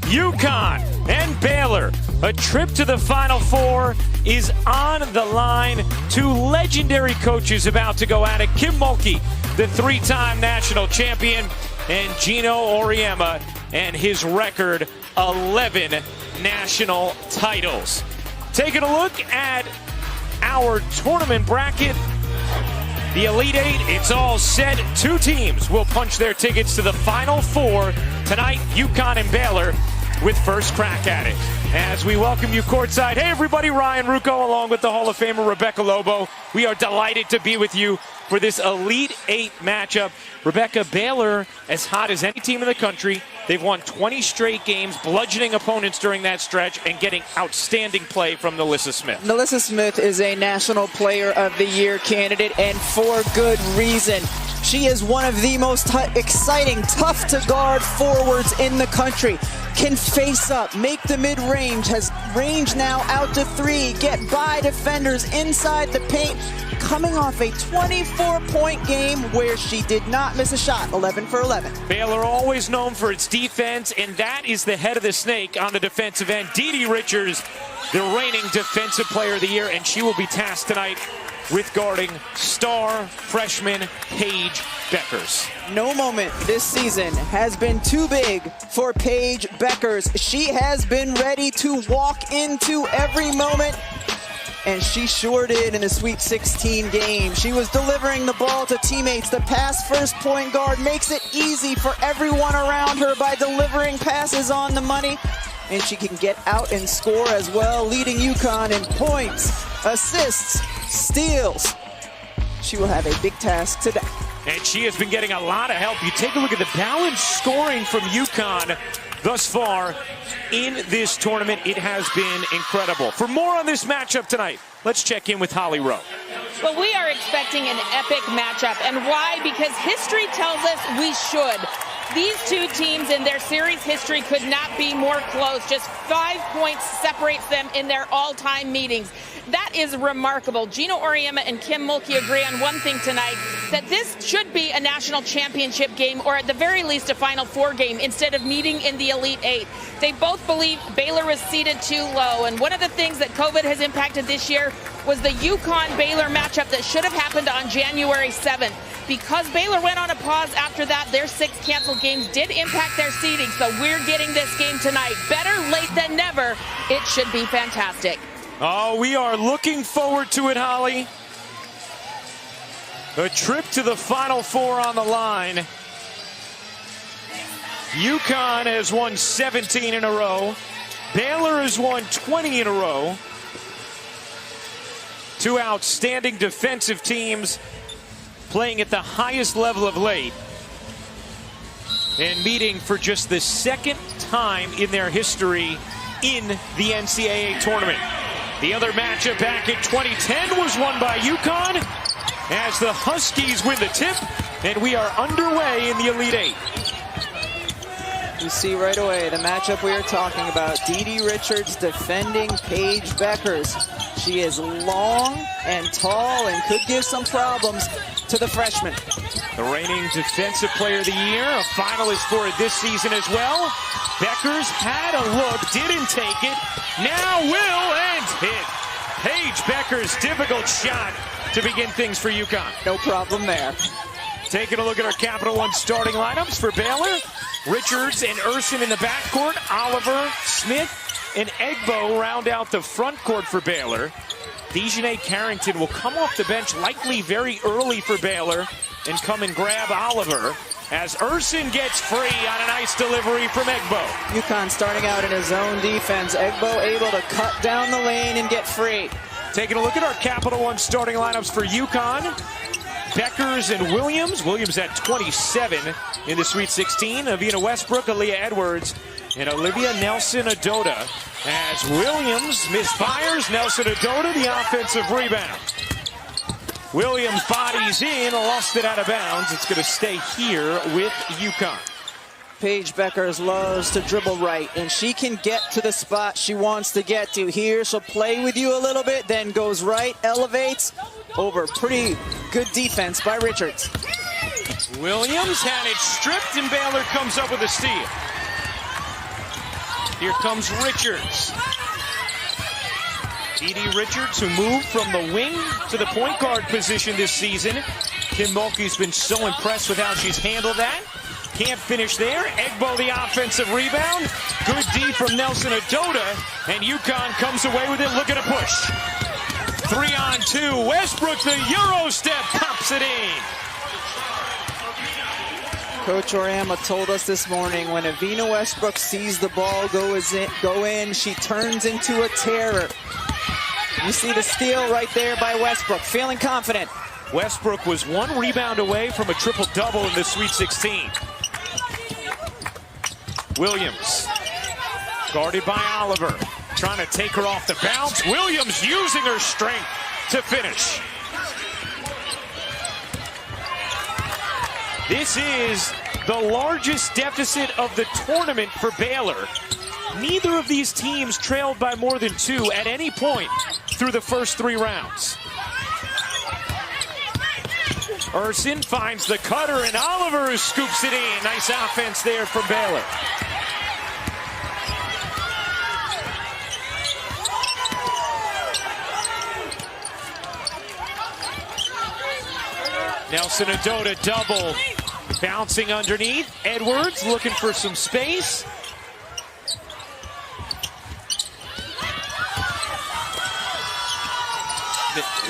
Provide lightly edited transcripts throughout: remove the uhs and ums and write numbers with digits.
UConn and Baylor. A trip to the Final Four is on the line. Two legendary coaches about to go at it. Kim Mulkey, the three-time national champion, and Gino Auriemma and his record, 11 national titles. Taking a look at our tournament bracket. The Elite Eight, it's all set. Two teams will punch their tickets to the Final Four tonight, UConn and Baylor, with first crack at it. As we welcome you courtside. Hey everybody, Ryan Rucco along with the Hall of Famer Rebecca Lobo. We are delighted to be with you for this Elite Eight matchup. Rebecca, Baylor, as hot as any team in the country. They've won 20 straight games, bludgeoning opponents during that stretch and getting outstanding play from NaLyssa Smith. NaLyssa Smith is a National Player of the Year candidate, and for good reason. She is one of the most exciting, tough-to-guard forwards in the country. Can face up, make the mid-range, has range now out to three, get by defenders inside the paint, coming off a 24-point game where she did not miss a shot, 11 for 11. Baylor always known for its defense, and that is the head of the snake on the defensive end. Dee Richards, the reigning Defensive Player of the Year, and she will be tasked tonight with guarding star freshman Paige Bueckers. No moment this season has been too big for Paige Bueckers. She has been ready to walk into every moment, and she sure did in the Sweet 16 game. She was delivering the ball to teammates. The pass first point guard makes it easy for everyone around her by delivering passes on the money. And she can get out and score as well, leading UConn in points, assists, steals. She will have a big task today. And she has been getting a lot of help. You take a look at the balanced scoring from UConn thus far in this tournament. It has been incredible. For more on this matchup tonight, let's check in with Holly Rowe. Well, we are expecting an epic matchup. And why? Because history tells us we should. These two teams in their series history could not be more close. Just 5 points separates them in their all-time meetings. That is remarkable. Gino Auriemma and Kim Mulkey agree on one thing tonight, that this should be a national championship game, or at the very least a Final Four game, instead of meeting in the Elite Eight. They both believe Baylor was seated too low, and one of the things that COVID has impacted this year was the UConn-Baylor matchup that should have happened on January 7th. Because Baylor went on a pause after that, their 6 canceled games did impact their seeding, so we're getting this game tonight. Better late than never. It should be fantastic. Oh, we are looking forward to it, Holly. A trip to the Final Four on the line. UConn has won 17 in a row. Baylor has won 20 in a row. Two outstanding defensive teams playing at the highest level of late and meeting for just the second time in their history in the NCAA tournament. The other matchup back in 2010 was won by UConn as the Huskies win the tip, and we are underway in the Elite Eight. You see right away the matchup we are talking about. Dee Richards defending Paige Bueckers. She is long and tall and could give some problems to the freshman. The reigning Defensive Player of the Year, a finalist for it this season as well. Bueckers had a look, didn't take it, now will, and hit. Paige Bueckers' difficult shot to begin things for UConn. No problem there. Taking a look at our Capital One starting lineups for Baylor. Richards and Urson in the backcourt. Oliver, Smith, and Egbo round out the front court for Baylor. Dejanay Carrington will come off the bench likely very early for Baylor and come and grab Oliver as Urson gets free on a nice delivery from Egbo. UConn starting out in his zone defense. Egbo able to cut down the lane and get free. Taking a look at our Capital One starting lineups for UConn. Bueckers and Williams. Williams at 27 in the Sweet 16. Avina Westbrook, Aaliyah Edwards, and Olivia Nelson-Adota. As Williams misfires, Nelson-Adota the offensive rebound. Williams bodies in, lost it out of bounds. It's going to stay here with UConn. Paige Bueckers loves to dribble right, and she can get to the spot she wants to get to. Here, she'll play with you a little bit, then goes right, elevates over. Pretty good defense by Richards. Williams had it stripped, and Baylor comes up with a steal. Here comes Richards. Edie Richards, who moved from the wing to the point guard position this season. Kim Mulkey's been so impressed with how she's handled that. Can't finish there. Egbo the offensive rebound. Good D from Nelson Adota. And UConn comes away with it. Look at a push. 3-on-2. Westbrook, the Euro step, pops it in. Coach Oriama told us this morning when Avina Westbrook sees the ball go in, she turns into a terror. You see the steal right there by Westbrook, feeling confident. Westbrook was 1 rebound away from a triple-double in the Sweet 16. Williams, guarded by Oliver, trying to take her off the bounce. Williams using her strength to finish. This is the largest deficit of the tournament for Baylor. Neither of these teams trailed by more than 2 at any point through the first 3 rounds. Urson finds the cutter, and Oliver scoops it in. Nice offense there from Baylor. Nelson Adota double. Bouncing underneath. Edwards looking for some space.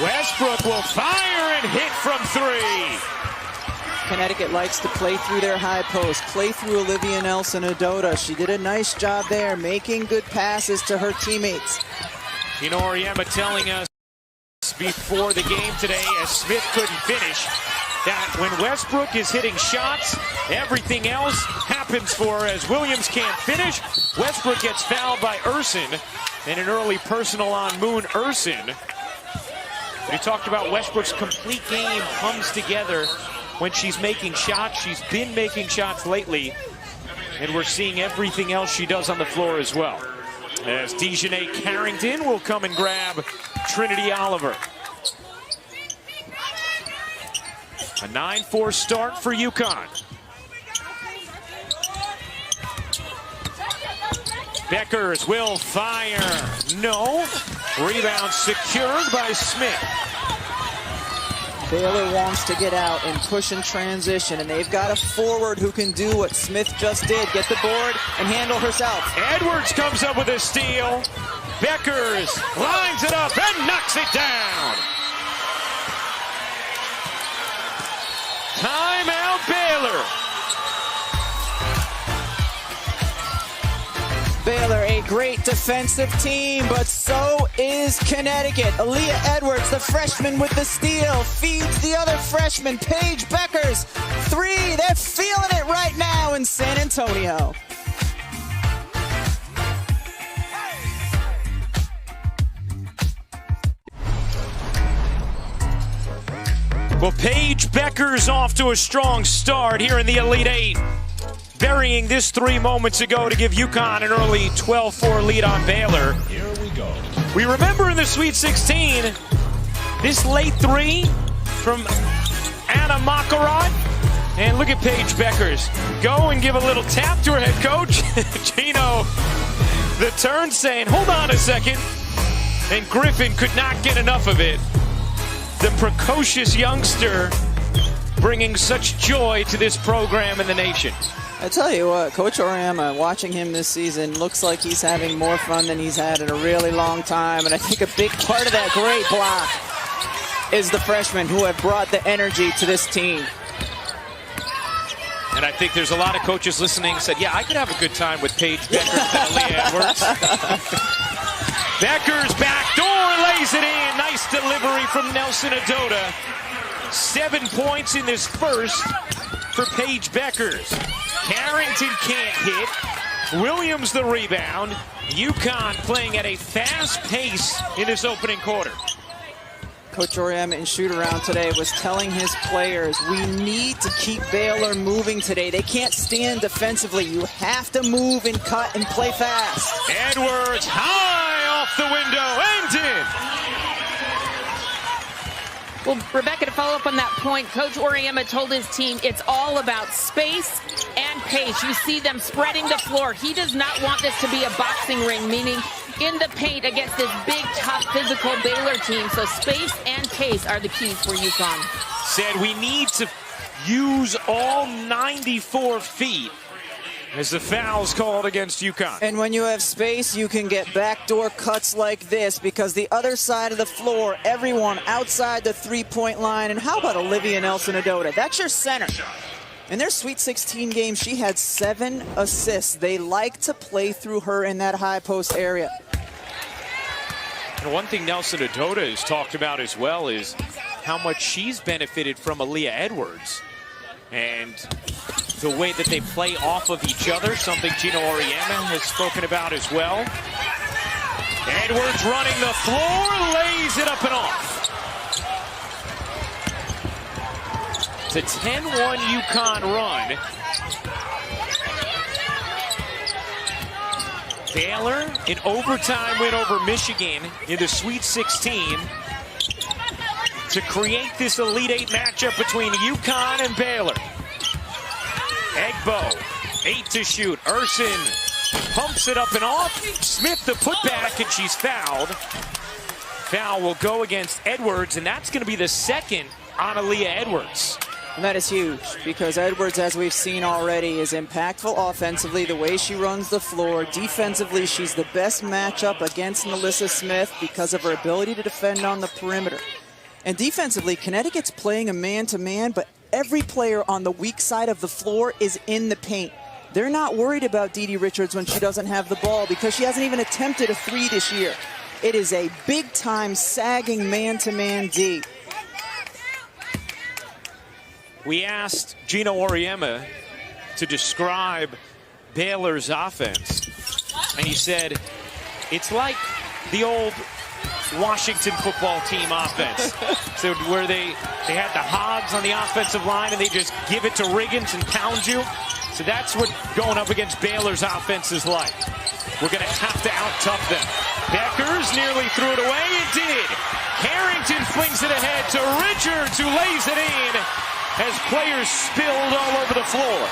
Westbrook will fire and hit from 3. Connecticut likes to play through their high post, play through Olivia Nelson Adota. She did a nice job there, making good passes to her teammates. You know, Oriama telling us before the game today, as Smith couldn't finish, that when Westbrook is hitting shots, everything else happens for her. As Williams can't finish, Westbrook gets fouled by Urson, and an early personal on Moon Urson. We talked about Westbrook's complete game comes together when she's making shots. She's been making shots lately, and we're seeing everything else she does on the floor as well. As Dejanay Carrington will come and grab Trinity Oliver. A 9-4 start for UConn. Beckers will fire. No. Rebound secured by Smith. Baylor wants to get out and push in transition, and they've got a forward who can do what Smith just did, get the board and handle herself. Edwards comes up with a steal. Beckers lines it up and knocks it down. Timeout Baylor. Baylor, a great defensive team, but so is Connecticut. Aaliyah Edwards, the freshman with the steal, feeds the other freshman, Paige Beckers. 3, they're feeling it right now in San Antonio. Well, Paige Beckers off to a strong start here in the Elite 8. Burying this 3 moments ago to give UConn an early 12-4 lead on Baylor. Here we go. We remember in the Sweet 16, this late 3 from Anna Makarot. And look at Paige Beckers. Go and give a little tap to her head coach. Gino, the turn saying, hold on a second. And Griffin could not get enough of it. The precocious youngster bringing such joy to this program in the nation. I tell you what, Coach Oriama, watching him this season, looks like he's having more fun than he's had in a really long time. And I think a big part of that great block is the freshmen who have brought the energy to this team. And I think there's a lot of coaches listening said, yeah, I could have a good time with Paige Beckers and Aaliyah Edwards. Beckers backdoor lays it in. Nice delivery from Nelson Adota. 7 points in this first for Paige Beckers. Carrington can't hit. Williams the rebound. UConn playing at a fast pace in this opening quarter. Coach Oriama in shoot-around today was telling his players, we need to keep Baylor moving today. They can't stand defensively. You have to move and cut and play fast. Edwards high off the window and in. Well, Rebecca, to follow up on that point, Coach Oriama told his team it's all about space and pace. You see them spreading the floor. He does not want this to be a boxing ring, meaning in the paint against this big, tough, physical Baylor team. So space and pace are the keys for UConn. Said we need to use all 94 feet as the foul's called against UConn. And when you have space, you can get backdoor cuts like this, because the other side of the floor, everyone outside the three-point line. And how about Olivia Nelson-Ododa? That's your center. In their Sweet 16 game, she had 7 assists. They like to play through her in that high post area. And one thing Nelson-Ododa has talked about as well is how much she's benefited from Aaliyah Edwards. And the way that they play off of each other, something Gino Auriemma has spoken about as well. Edwards running the floor, lays it up and off. It's a 10-1 UConn run. Baylor, an overtime win over Michigan in the Sweet 16 to create this Elite Eight matchup between UConn and Baylor. Egbo, 8 to shoot. Urson pumps it up and off. Smith the putback, and she's fouled. Foul will go against Edwards, and that's going to be the second on Aaliyah Edwards. And that is huge, because Edwards, as we've seen already, is impactful offensively, the way she runs the floor. Defensively, she's the best matchup against Melissa Smith because of her ability to defend on the perimeter. And defensively, Connecticut's playing a man-to-man, but every player on the weak side of the floor is in the paint. They're not worried about Dede Richards when she doesn't have the ball, because she hasn't even attempted a three this year. It is a big-time sagging man-to-man D. We asked Gino Auriemma to describe Baylor's offense, and he said, it's like the old Washington football team offense. So where they had the hogs on the offensive line and they just give it to Riggins and pound you. So that's what going up against Baylor's offense is like. We're going to have to out-tough them. Beckers nearly threw it away. It did. Harrington flings it ahead to Richards, who lays it in as players spilled all over the floor.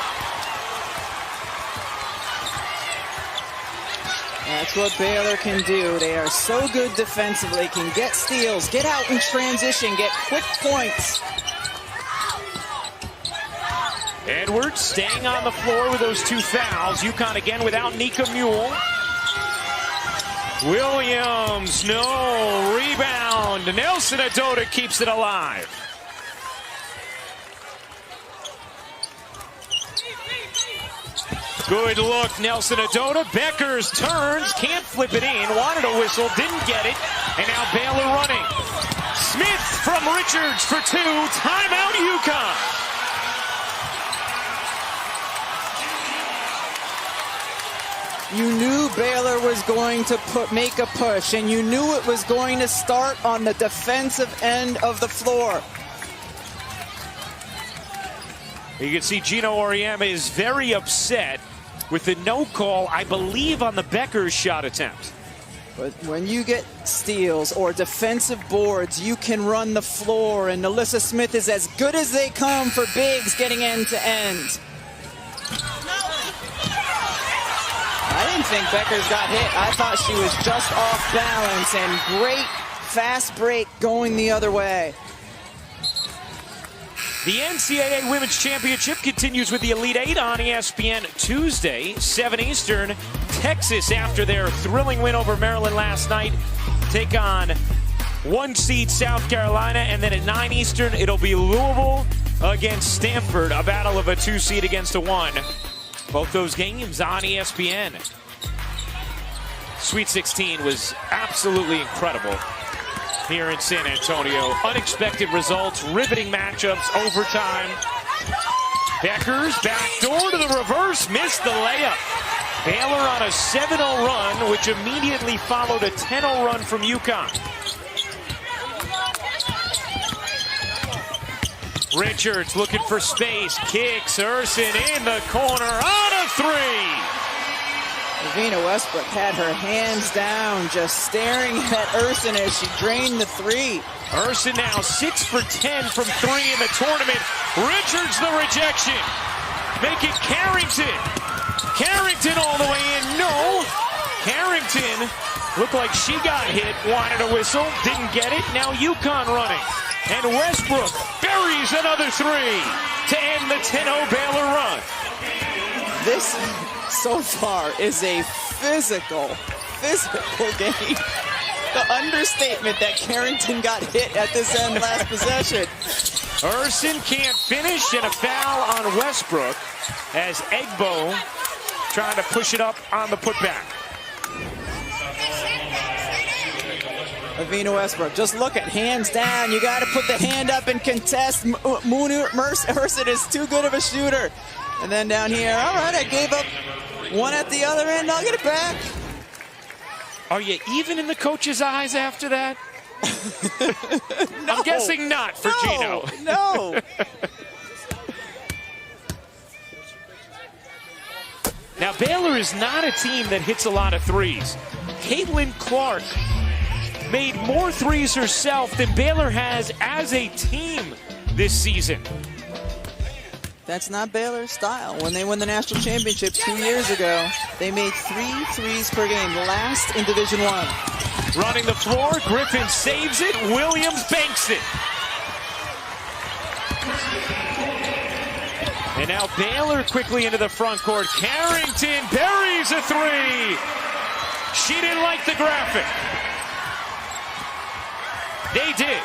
That's what Baylor can do. They are so good defensively, can get steals, get out in transition, get quick points. Edwards staying on the floor with those 2 fouls. UConn again without Nika Mule. Williams, no rebound. Nelson-Ododa keeps it alive. Good look, Nelson-Ododa. Beckers turns, can't flip it in. Wanted a whistle, didn't get it. And now Baylor running. Smith from Richards for 2. Timeout, UConn. You knew Baylor was going to make a push, and you knew it was going to start on the defensive end of the floor. You can see Gino Auriemma is very upset with the no call, I believe, on the Beckers shot attempt. But when you get steals or defensive boards, you can run the floor, and Melissa Smith is as good as they come for bigs getting end to end. I didn't think Beckers got hit. I thought she was just off balance, and great fast break going the other way. The NCAA Women's Championship continues with the Elite Eight on ESPN Tuesday, 7 Eastern. Texas, after their thrilling win over Maryland last night, take on 1 seed South Carolina, and then at 9 Eastern, it'll be Louisville against Stanford, a battle of a 2 seed against a 1. Both those games on ESPN. Sweet 16 was absolutely incredible here in San Antonio. Unexpected results, riveting matchups, overtime. Beckers backdoor to the reverse, missed the layup. Baylor on a 7-0 run, which immediately followed a 10-0 run from UConn. Richards looking for space, kicks, Urson in the corner, on a 3. Lavina Westbrook had her hands down, just staring at Urson as she drained the 3. Urson now 6 for 10 from 3 in the tournament. Richards the rejection. make it Carrington. Carrington all the way in. No. Carrington looked like she got hit. Wanted a whistle. Didn't get it. Now UConn running. And Westbrook buries another three to end the 10-0 Baylor run. This, so far, is a physical game. The understatement that Carrington got hit at this end last possession. Urson can't finish, and a foul on Westbrook as Egbo trying to push it up on the putback. Avina Westbrook, just look at hands down. You got to put the hand up and contest. Urson is too good of a shooter. And then down here, all right, I gave up one at the other end. I'll get it back. Are you even in the coach's eyes after that? No, I'm guessing not for Gino. No. Now, Baylor is not a team that hits a lot of threes. Caitlin Clark made more threes herself than Baylor has as a team this season. That's not Baylor's style. When they won the national championship 2 years ago, they made 3 threes per game, last in Division I. Running the floor, Griffin saves it, Williams banks it. And now Baylor quickly into the front court. Carrington buries a three. She didn't like the graphic. They did.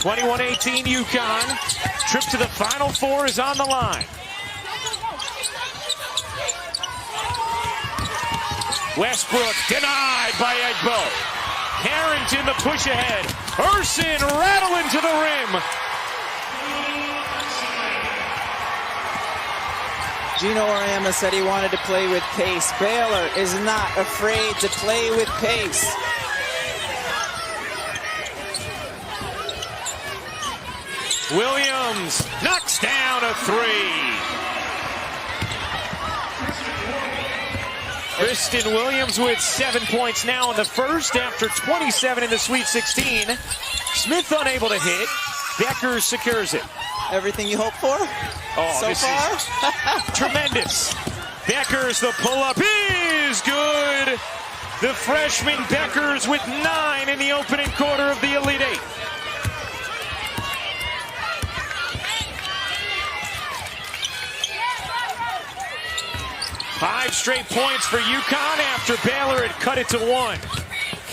21-18 UConn. Trip to the Final Four is on the line. Westbrook denied by Egbo. Carrington the push ahead. Urson rattling to the rim. Gino Auriemma said he wanted to play with pace. Baylor is not afraid to play with pace. Williams knocks down a three. Kristen Williams with 7 points now in the first after 27 in the Sweet 16. Smith unable to hit. Becker secures it. Everything you hope for so far? Tremendous. Becker's the pull-up is good. The freshman Becker's with 9 in the opening quarter of the Elite Eight. Five straight points for UConn after Baylor had cut it to 1.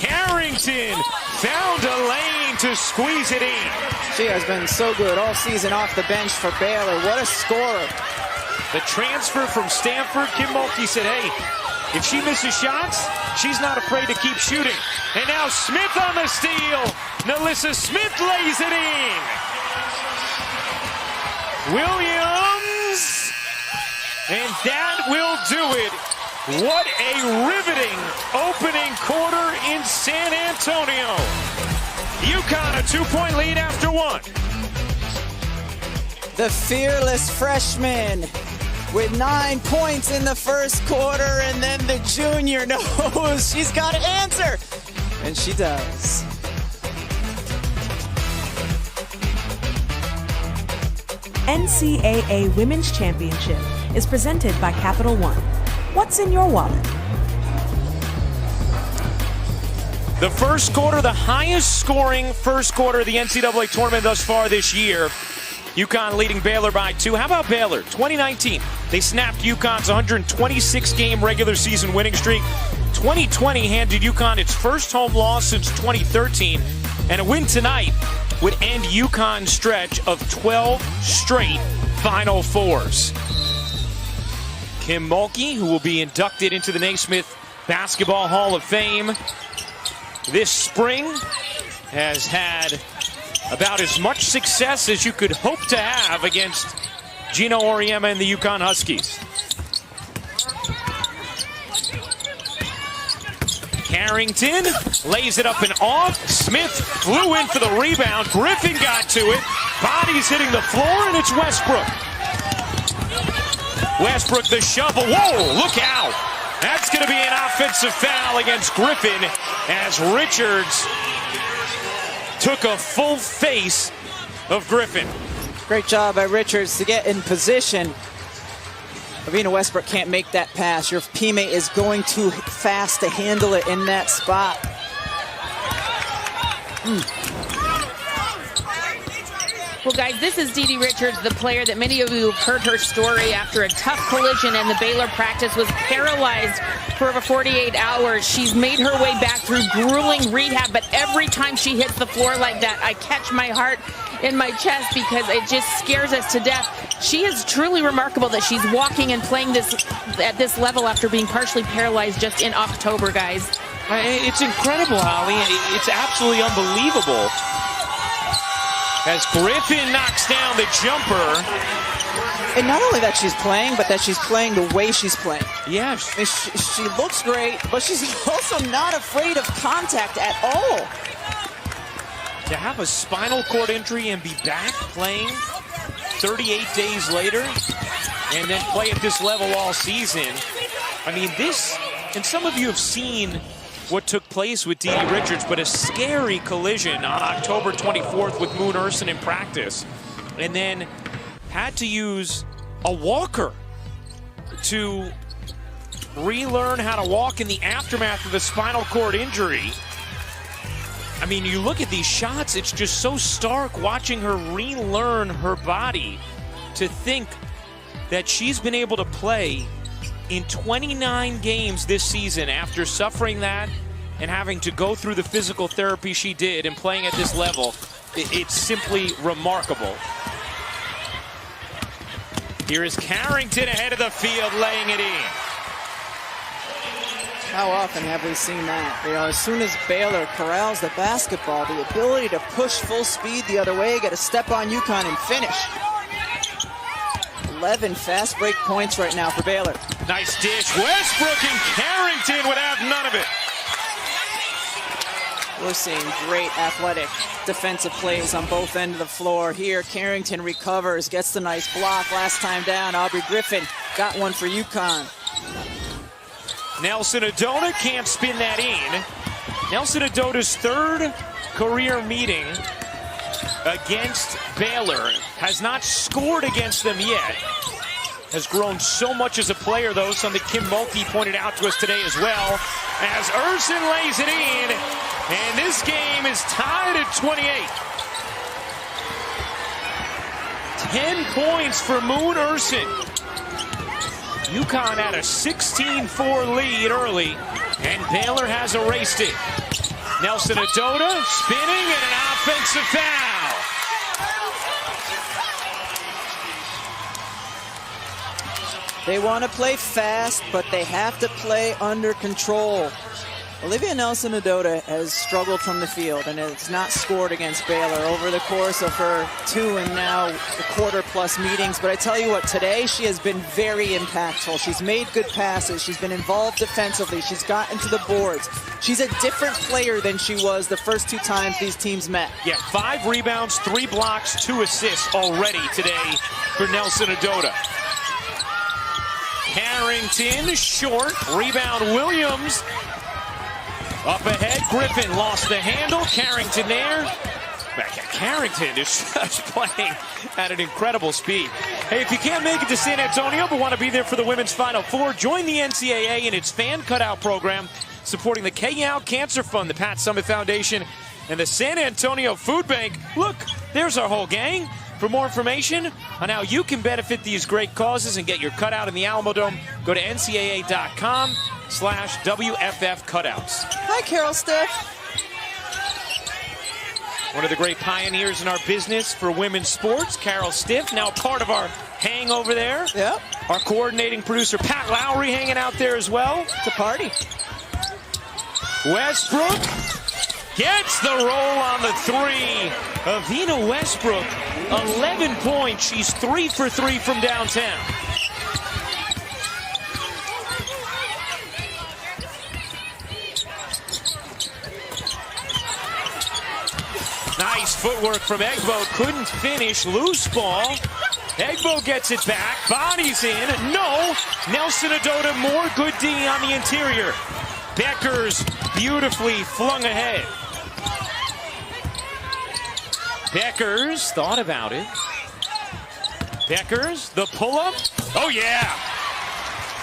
Carrington found a lane to squeeze it in. She has been so good all season off the bench for Baylor. What a scorer. The transfer from Stanford, Kim Mulkey said, hey, if she misses shots, she's not afraid to keep shooting. And now Smith on the steal. Nalissa Smith lays it in. Williams. And that will do it. What a riveting opening quarter in San Antonio. UConn a 2-point lead after 1. The fearless freshman with 9 points in the first quarter, and then the junior knows she's got to answer. And she does. NCAA Women's Championship is presented by Capital One. What's in your wallet? The first quarter, the highest scoring first quarter of the NCAA tournament thus far this year. UConn leading Baylor by 2. How about Baylor? 2019, they snapped UConn's 126-game regular season winning streak. 2020 handed UConn its first home loss since 2013. And a win tonight would end UConn's stretch of 12 straight Final Fours. Kim Mulkey, who will be inducted into the Naismith Basketball Hall of Fame this spring, has had about as much success as you could hope to have against Gino Auriemma and the UConn Huskies. Carrington lays it up and off. Smith flew in for the rebound. Griffin got to it. Bodies hitting the floor, and it's Westbrook. Westbrook the shovel. Whoa, look out. That's going to be an offensive foul against Griffin as Richards took a full face of Griffin. Great job by Richards to get in position. Lavina Westbrook can't make that pass. Your teammate is going too fast to handle it in that spot. Well, guys, this is Dee Richards, the player that many of you have heard her story after a tough collision and the Baylor practice, was paralyzed for over 48 hours. She's made her way back through grueling rehab, but every time she hits the floor like that, I catch my heart in my chest because it just scares us to death. She is truly remarkable that she's walking and playing this at this level after being partially paralyzed just in October, guys. It's incredible, Holly. It's absolutely unbelievable. As Griffin knocks down the jumper. And not only that she's playing, but that she's playing the way she's playing. Yeah. She looks great, but she's also not afraid of contact at all. To have a spinal cord injury and be back playing 38 days later and then play at this level all season. I mean, this, and some of you have seen what took place with Dee Richards, but a scary collision on October 24th with Moon Ursin in practice, and then had to use a walker to relearn how to walk in the aftermath of a spinal cord injury. I mean, you look at these shots, it's just so stark watching her relearn her body to think that she's been able to play in 29 games this season after suffering that and having to go through the physical therapy she did and playing at this level. It's simply remarkable. Here is Carrington ahead of the field, laying it in. How often have we seen that? You know, as soon as Baylor corrals the basketball, the ability to push full speed the other way, get a step on UConn and finish. 11 fast break points right now for Baylor. Nice dish. Westbrook and Carrington would have none of it. We're seeing great athletic defensive plays on both ends of the floor. Here, Carrington recovers, gets the nice block. Last time down, Aubrey Griffin got one for UConn. Nelson Adona can't spin that in. Nelson Adona's third career meeting against Baylor. Has not scored against them yet. Has grown so much as a player, though, something Kim Mulkey pointed out to us today as well. As Ursin lays it in, and this game is tied at 28. 10 points for Moon Ursin. UConn had a 16-4 lead early, and Baylor has erased it. Nelson Adona spinning and an offensive foul. They want to play fast, but they have to play under control. Olivia Nelson-Ododa has struggled from the field and has not scored against Baylor over the course of her 2 and now the quarter-plus meetings. But I tell you what, today she has been very impactful. She's made good passes. She's been involved defensively. She's gotten to the boards. She's a different player than she was the first 2 times these teams met. Yeah, 5 rebounds, 3 blocks, 2 assists already today for Nelson-Ododa. Carrington short, rebound Williams. Up ahead, Griffin lost the handle. Carrington there. Carrington is just playing at an incredible speed. Hey, if you can't make it to San Antonio but want to be there for the Women's Final Four, join the NCAA in its fan cutout program supporting the K-Yow Cancer Fund, the Pat Summitt Foundation, and the San Antonio Food Bank. Look, there's our whole gang. For more information on how you can benefit these great causes and get your cutout in the Alamo Dome, go to ncaa.com/WFF cutouts. Hi, Carol Stiff. One of the great pioneers in our business for women's sports, Carol Stiff, now part of our hang over there. Yep. Our coordinating producer, Pat Lowry, hanging out there as well. It's a party. Westbrook gets the roll on the 3. Avina Westbrook, 11 points. She's 3 for 3 from downtown. Nice footwork from Egbo. Couldn't finish. Loose ball. Egbo gets it back. Bodies in. No. Nelson Adota, more good D on the interior. Beckers beautifully flung ahead. Beckers thought about it. Beckers, the pull-up. Oh, yeah.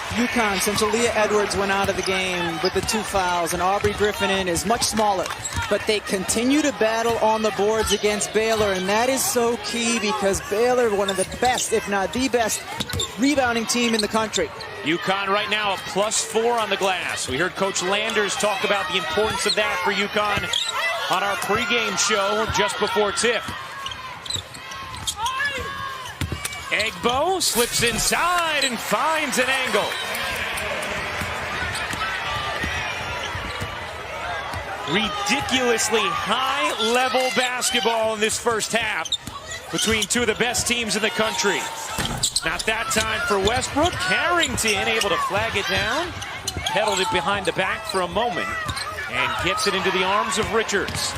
UConn, since Aaliyah Edwards went out of the game with the 2 fouls, and Aubrey Griffin is much smaller. But they continue to battle on the boards against Baylor, and that is so key because Baylor, one of the best, if not the best, rebounding team in the country. UConn right now a +4 on the glass. We heard Coach Landers talk about the importance of that for UConn on our pregame show just before tip. Egbo slips inside and finds an angle. Ridiculously high-level basketball in this first half between two of the best teams in the country. Not that time for Westbrook. Carrington able to flag it down. Pedaled it behind the back for a moment and gets it into the arms of Richards.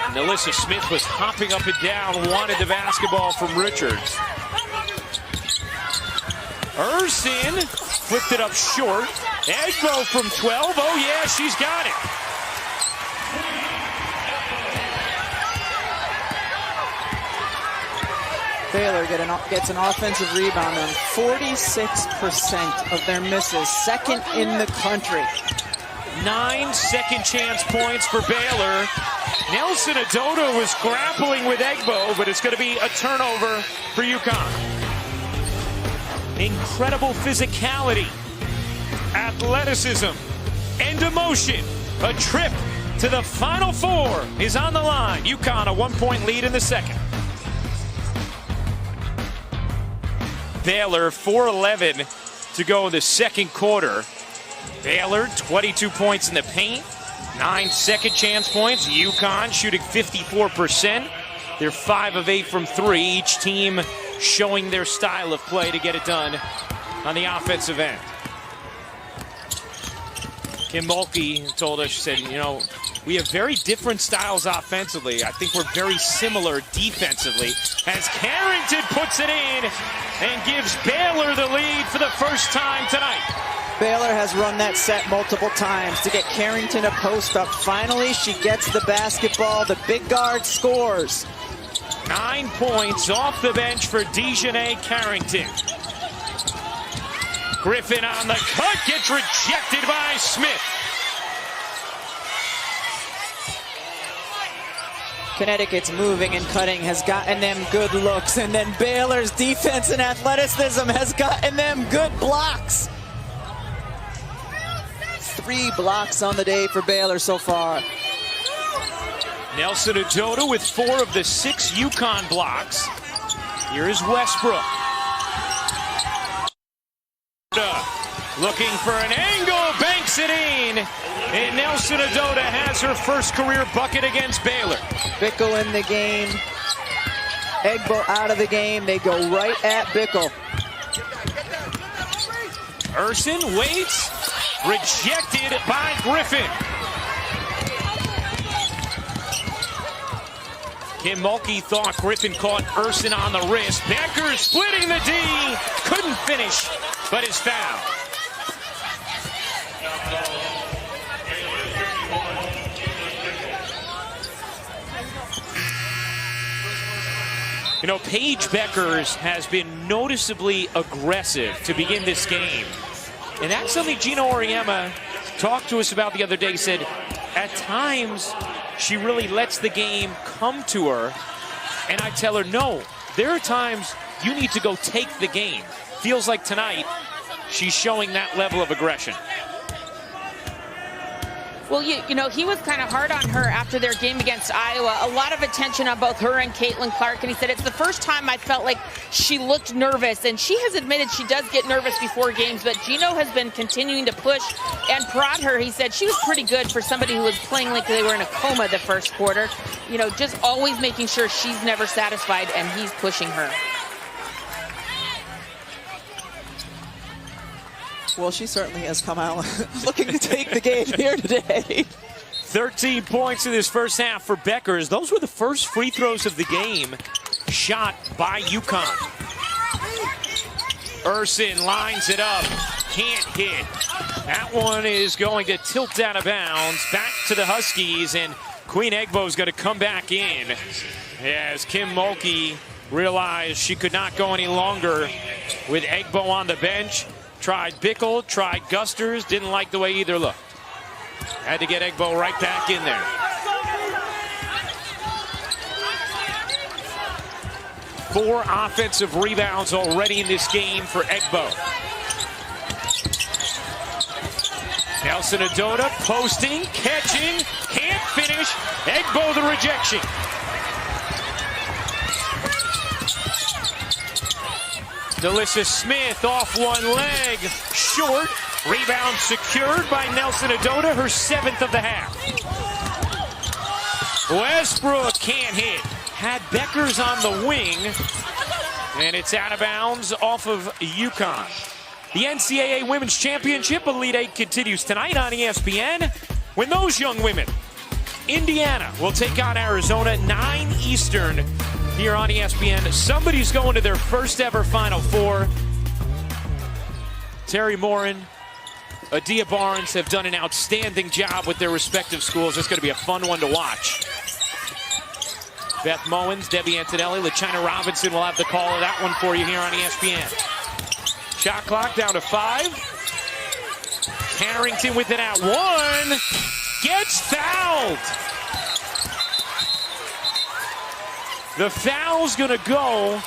Alyssa Smith was hopping up and down, wanted the basketball from Richards. Ursin flipped it up short. Egbo from 12. Oh, yeah, she's got it. Baylor gets an offensive rebound on 46% of their misses, second in the country. 9 second chance points for Baylor. Nelson Adota was grappling with Egbo, but it's going to be a turnover for UConn. Incredible physicality, athleticism, and emotion. A trip to the Final Four is on the line. UConn a 1-point lead in the second. Baylor 4:11 to go in the second quarter. Baylor 22 points in the paint, 9 second chance points. UConn shooting 54%. They're 5 of 8 from 3. Each team showing their style of play to get it done on the offensive end. Kim Mulkey told us, she said, you know, we have very different styles offensively. I think we're very similar defensively. As Carrington puts it in and gives Baylor the lead for the first time tonight. Baylor has run that set multiple times to get Carrington a post up. Finally, she gets the basketball. The big guard scores. 9 points off the bench for Dejanay Carrington. Griffin on the cut, gets rejected by Smith. Connecticut's moving and cutting has gotten them good looks, and then Baylor's defense and athleticism has gotten them good blocks. 3 blocks on the day for Baylor so far. Nelson Adota with 4 of the 6 UConn blocks. Here is Westbrook. Looking for an angle, banks it in. And Nelson Adota has her first career bucket against Baylor. Bickle in the game. Egbo out of the game. They go right at Bickle. Ursin waits. Rejected by Griffin. Kim Mulkey thought Griffin caught Ursin on the wrist. Becker splitting the D. Couldn't finish, but is fouled. You know, Paige Beckers has been noticeably aggressive to begin this game. And that's something Gino Auriemma talked to us about the other day. He said, at times, she really lets the game come to her. And I tell her, no, there are times you need to go take the game. Feels like tonight, she's showing that level of aggression. Well, you know, he was kind of hard on her after their game against Iowa. A lot of attention on both her and Caitlin Clark. And he said, it's the first time I felt like she looked nervous. And she has admitted she does get nervous before games. But Gino has been continuing to push and prod her. He said she was pretty good for somebody who was playing like they were in a coma the first quarter. You know, just always making sure she's never satisfied, and he's pushing her. Well, she certainly has come out looking to take the game here today. 13 points in this first half for Beckers. Those were the first free throws of the game shot by UConn. Urson lines it up, can't hit. That one is going to tilt out of bounds, back to the Huskies, and Queen Egbo's going to come back in as Kim Mulkey realized she could not go any longer with Egbo on the bench. Tried Bickle, tried Gusters, didn't like the way either looked. Had to get Egbo right back in there. 4 offensive rebounds already in this game for Egbo. Nelson Adota posting, catching, can't finish. Egbo the rejection. Delissa Smith off one leg, short. Rebound secured by Nelson Adota, her 7th of the half. Westbrook can't hit. Had Beckers on the wing, and it's out of bounds off of UConn. The NCAA Women's Championship Elite 8 continues tonight on ESPN when those young women, Indiana, will take on Arizona, 9 Eastern here on ESPN. Somebody's going to their first ever Final Four. Terry Morin, Adia Barnes have done an outstanding job with their respective schools. It's going to be a fun one to watch. Beth Mowens, Debbie Antonelli, LaChina Robinson will have the call of that one for you here on ESPN. Shot clock down to 5. Carrington with it at 1. Gets fouled. The foul's going to go,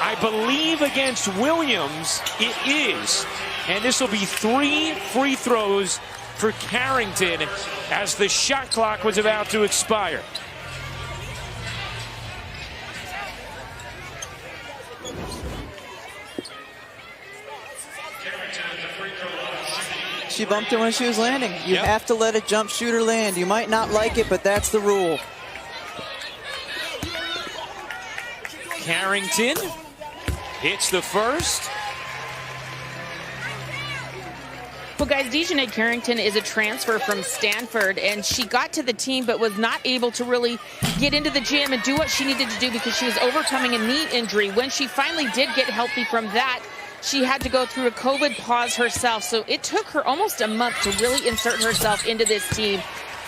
I believe, against Williams. It is. And this will be 3 free throws for Carrington as the shot clock was about to expire. She bumped her when she was landing. You have to let a jump shooter land. You might not like it, but that's the rule. Carrington hits the first. Well, guys, Dejanay Carrington is a transfer from Stanford, and she got to the team but was not able to really get into the gym and do what she needed to do because she was overcoming a knee injury. When she finally did get healthy from that, she had to go through a COVID pause herself, so it took her almost a month to really insert herself into this team.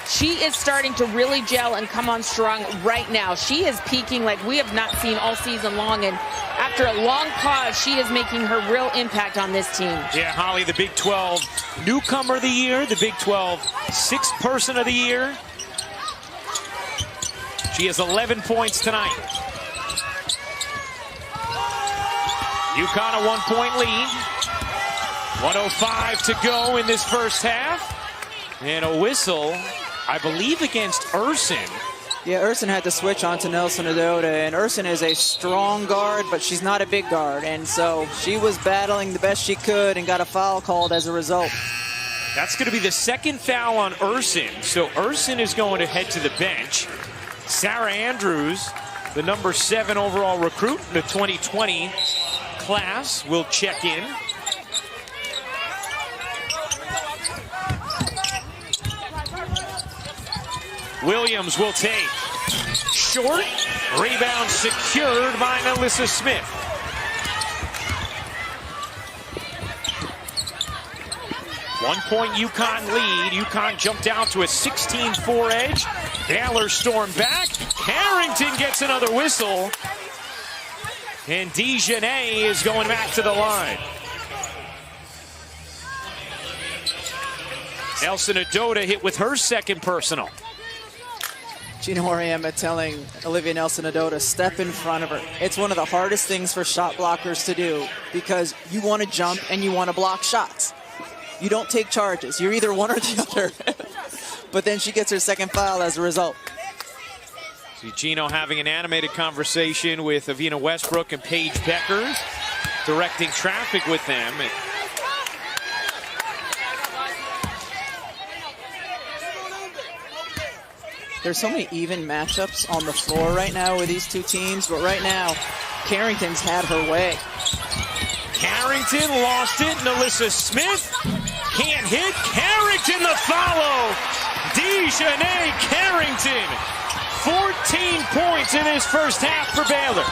She is starting to really gel and come on strong right now. She is peaking like we have not seen all season long, and after a long pause, she is making her real impact on this team. Yeah, Holly, the Big 12 Newcomer of the Year, the Big 12 Sixth Person of the Year. She has 11 points tonight. UConn a 1-point lead. 1:05 to go in this first half. And a whistle, I believe, against Urson. Yeah, Urson had to switch on to Nelson Adota, and Urson is a strong guard, but she's not a big guard, and so she was battling the best she could and got a foul called as a result. That's going to be the second foul on Urson, so Urson is going to head to the bench. Sarah Andrews, the number 7 overall recruit in the 2020 class, will check in. Williams will take. Short. Rebound secured by Delissa Smith. One-point UConn lead. UConn jumped out to a 16-4 edge. Baylor stormed back. Carrington gets another whistle. And Dejanay is going back to the line. Nelson Adota hit with her second personal. Gina Oriema telling Olivia Nelson Adota, step in front of her. It's one of the hardest things for shot blockers to do because you want to jump and you want to block shots. You don't take charges. You're either one or the other. But then she gets her second foul as a result. See Gino having an animated conversation with Avina Westbrook and Paige Beckers, directing traffic with them. There's so many even matchups on the floor right now with these two teams, but right now, Carrington's had her way. Carrington lost it. Delissa Smith can't hit. Carrington the follow. Dejanay Carrington, 14 points in his first half for Baylor.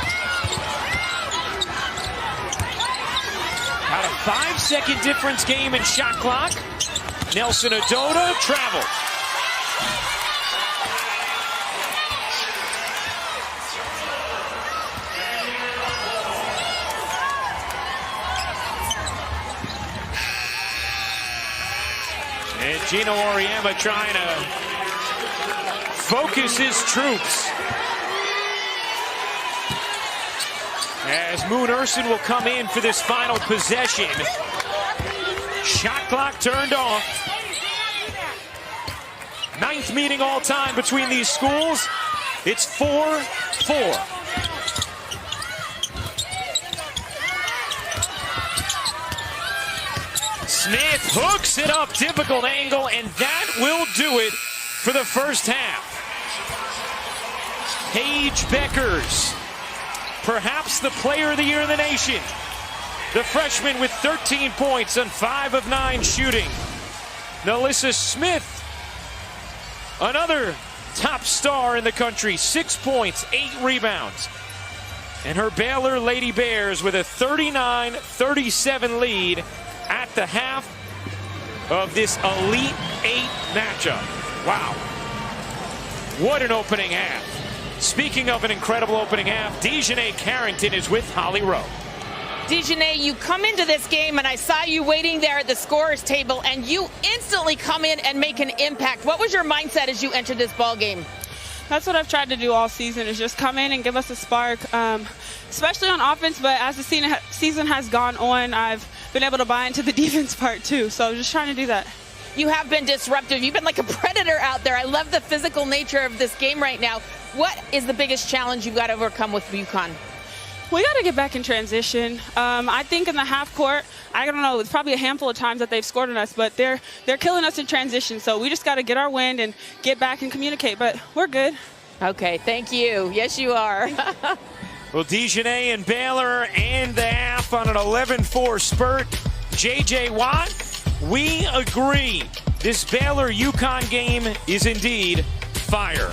About a 5-second difference game in shot clock. Nelson Adota travels. And Gino Auriemma trying to focus his troops. As Moon Urson will come in for this final possession. Shot clock turned off. 9th meeting all time between these schools. It's 4-4. Smith hooks it up, difficult angle, and that will do it for the first half. Paige Beckers, perhaps the player of the year in the nation. The freshman with 13 points on 5 of 9 shooting. Nalissa Smith, another top star in the country, 6 points, 8 rebounds. And her Baylor Lady Bears with a 39-37 lead at the half of this Elite 8 matchup. Wow. What an opening half. Speaking of an incredible opening half, Dejanay Carrington is with Holly Rowe. Dejanay, you come into this game, and I saw you waiting there at the scorer's table, and you instantly come in and make an impact. What was your mindset as you entered this ball game? That's what I've tried to do all season, is just come in and give us a spark, especially on offense. But as the season has gone on, I've been able to buy into the defense part too. So just trying to do that. You have been disruptive. You've been like a predator out there. I love the physical nature of this game right now. What is the biggest challenge you've got to overcome with UConn? We got to get back in transition. I think in the half court, I don't know, it's probably a handful of times that they've scored on us, but they're killing us in transition. So we just got to get our wind and get back and communicate. But we're good. Okay, thank you. Yes, you are. Well, Dejanay and Baylor end the half on an 11-4 spurt. J.J. Watt, we agree. This Baylor-UConn game is indeed fire.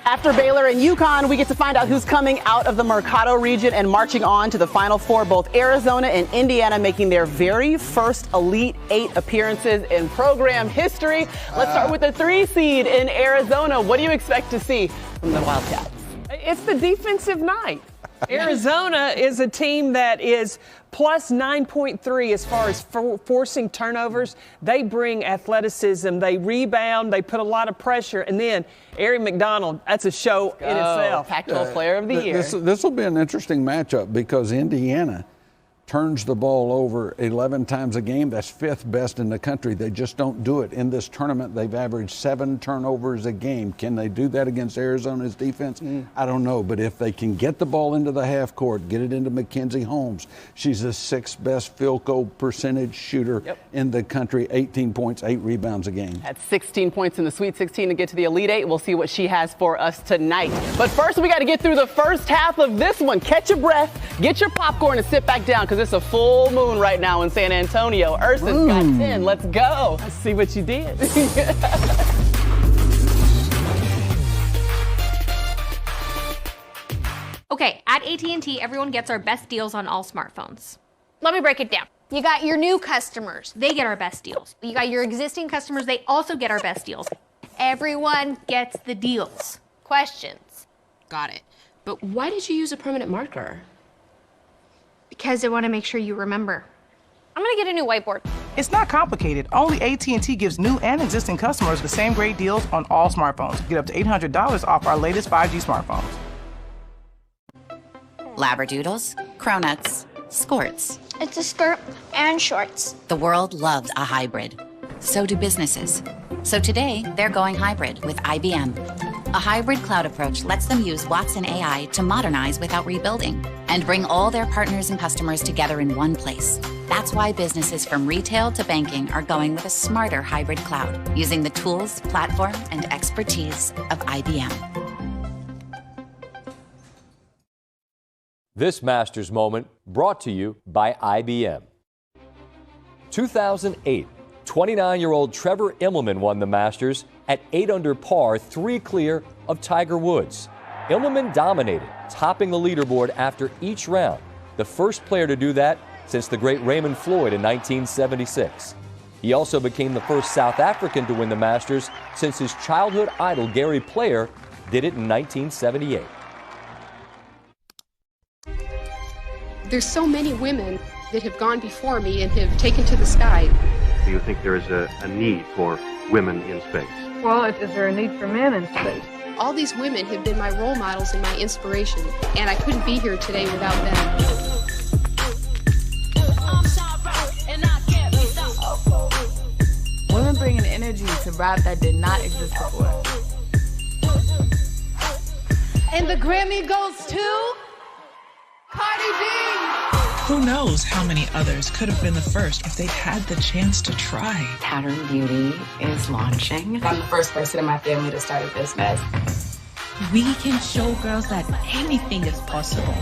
After Baylor and UConn, we get to find out who's coming out of the Mercado region and marching on to the Final Four. Both Arizona and Indiana making their very first Elite 8 appearances in program history. Let's start with the 3 seed in Arizona. What do you expect to see from the Wildcats? It's the defensive night. Arizona is a team that is plus 9.3 as far as forcing turnovers. They bring athleticism. They rebound. They put a lot of pressure. And then Ari McDonald, that's a show in itself. Pac-12 Player of the Year. This will be an interesting matchup because Indiana turns the ball over 11 times a game. That's 5th best in the country. They just don't do it. In this tournament, they've averaged 7 turnovers a game. Can they do that against Arizona's defense? I don't know. But if they can get the ball into the half court, get it into Mackenzie Holmes, she's the 6th best field goal percentage shooter in the country. 18 points, 8 rebounds a game. At 16 points in the Sweet 16 to get to the Elite 8. We'll see what she has for us tonight. But first, we got to get through the first half of this one. Catch your breath, get your popcorn, and sit back down because it's a full moon right now in San Antonio. Urson's got 10. Let's go. Let's see what you did. Okay, at AT&T, everyone gets our best deals on all smartphones. Let me break it down. You got your new customers. They get our best deals. You got your existing customers. They also get our best deals. Everyone gets the deals. Questions? Got it. But why did you use a permanent marker? Because I want to make sure you remember. I'm going to get a new whiteboard. It's not complicated. Only AT&T gives new and existing customers the same great deals on all smartphones. Get up to $800 off our latest 5G smartphones. Labradoodles, cronuts, skorts. It's a skirt and shorts. The world loves a hybrid. So do businesses. So today, they're going hybrid with IBM. A hybrid cloud approach lets them use Watson AI to modernize without rebuilding and bring all their partners and customers together in one place. That's why businesses from retail to banking are going with a smarter hybrid cloud using the tools, platform, and expertise of IBM. This Masters moment brought to you by IBM. 2008, 29-year-old Trevor Immelman won the Masters at 8 under par, 3 clear of Tiger Woods. Immelman dominated, topping the leaderboard after each round, the first player to do that since the great Raymond Floyd in 1976. He also became the first South African to win the Masters since his childhood idol Gary Player did it in 1978. There's so many women that have gone before me and have taken to the sky. Do you think there is a need for women in space? Well, is there a need for men in space? All these women have been my role models and my inspiration, and I couldn't be here today without them. Women bring an energy to rap that did not exist before. And the Grammy goes to Cardi B. Who knows how many others could have been the first if they'd had the chance to try. Pattern Beauty is launching. I'm the first person in my family to start a business. We can show girls that anything is possible.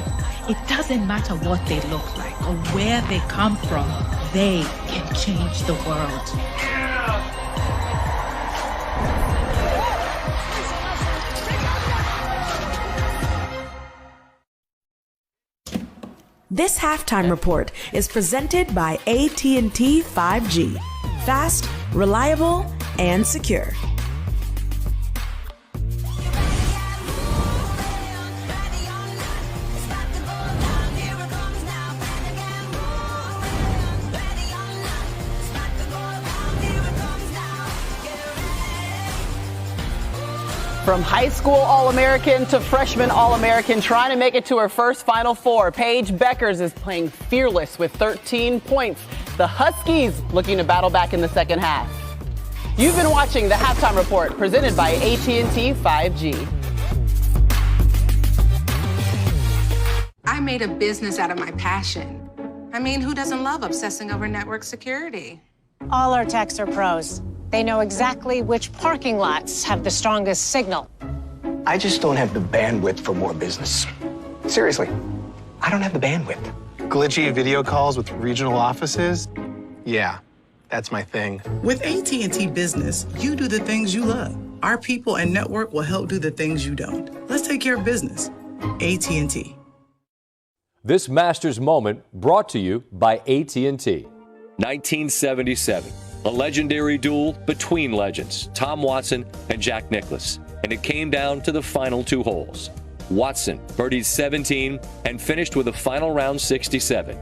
It doesn't matter what they look like or where they come from. They can change the world. This halftime report is presented by AT&T 5G. Fast, reliable, and secure. From high school All-American to freshman All-American, trying to make it to her first Final Four, Paige Beckers is playing fearless with 13 points. The Huskies looking to battle back in the second half. You've been watching the Halftime Report presented by AT&T 5G. I made a business out of my passion. I mean, who doesn't love obsessing over network security? All our techs are pros. They know exactly which parking lots have the strongest signal. I just don't have the bandwidth for more business. Seriously, I don't have the bandwidth. Glitchy video calls with regional offices? Yeah, that's my thing. With AT&T Business, you do the things you love. Our people and network will help do the things you don't. Let's take care of business. AT&T. This Masters moment brought to you by AT&T. 1977. A legendary duel between legends, Tom Watson and Jack Nicklaus. And it came down to the final 2 holes. Watson birdied 17 and finished with a final round 67.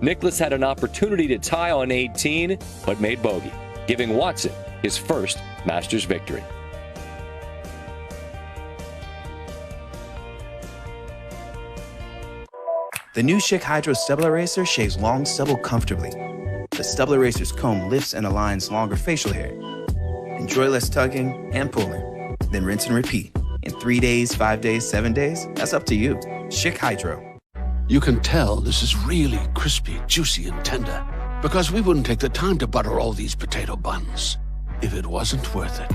Nicklaus had an opportunity to tie on 18, but made bogey, giving Watson his first Masters victory. The new Schick Hydro Stubble Eraser shaves long stubble comfortably. The Stubble Eraser's comb lifts and aligns longer facial hair. Enjoy less tugging and pulling. Then rinse and repeat. In 3 days, 5 days, 7 days, that's up to you. Schick Hydro. You can tell this is really crispy, juicy, and tender because we wouldn't take the time to butter all these potato buns if it wasn't worth it.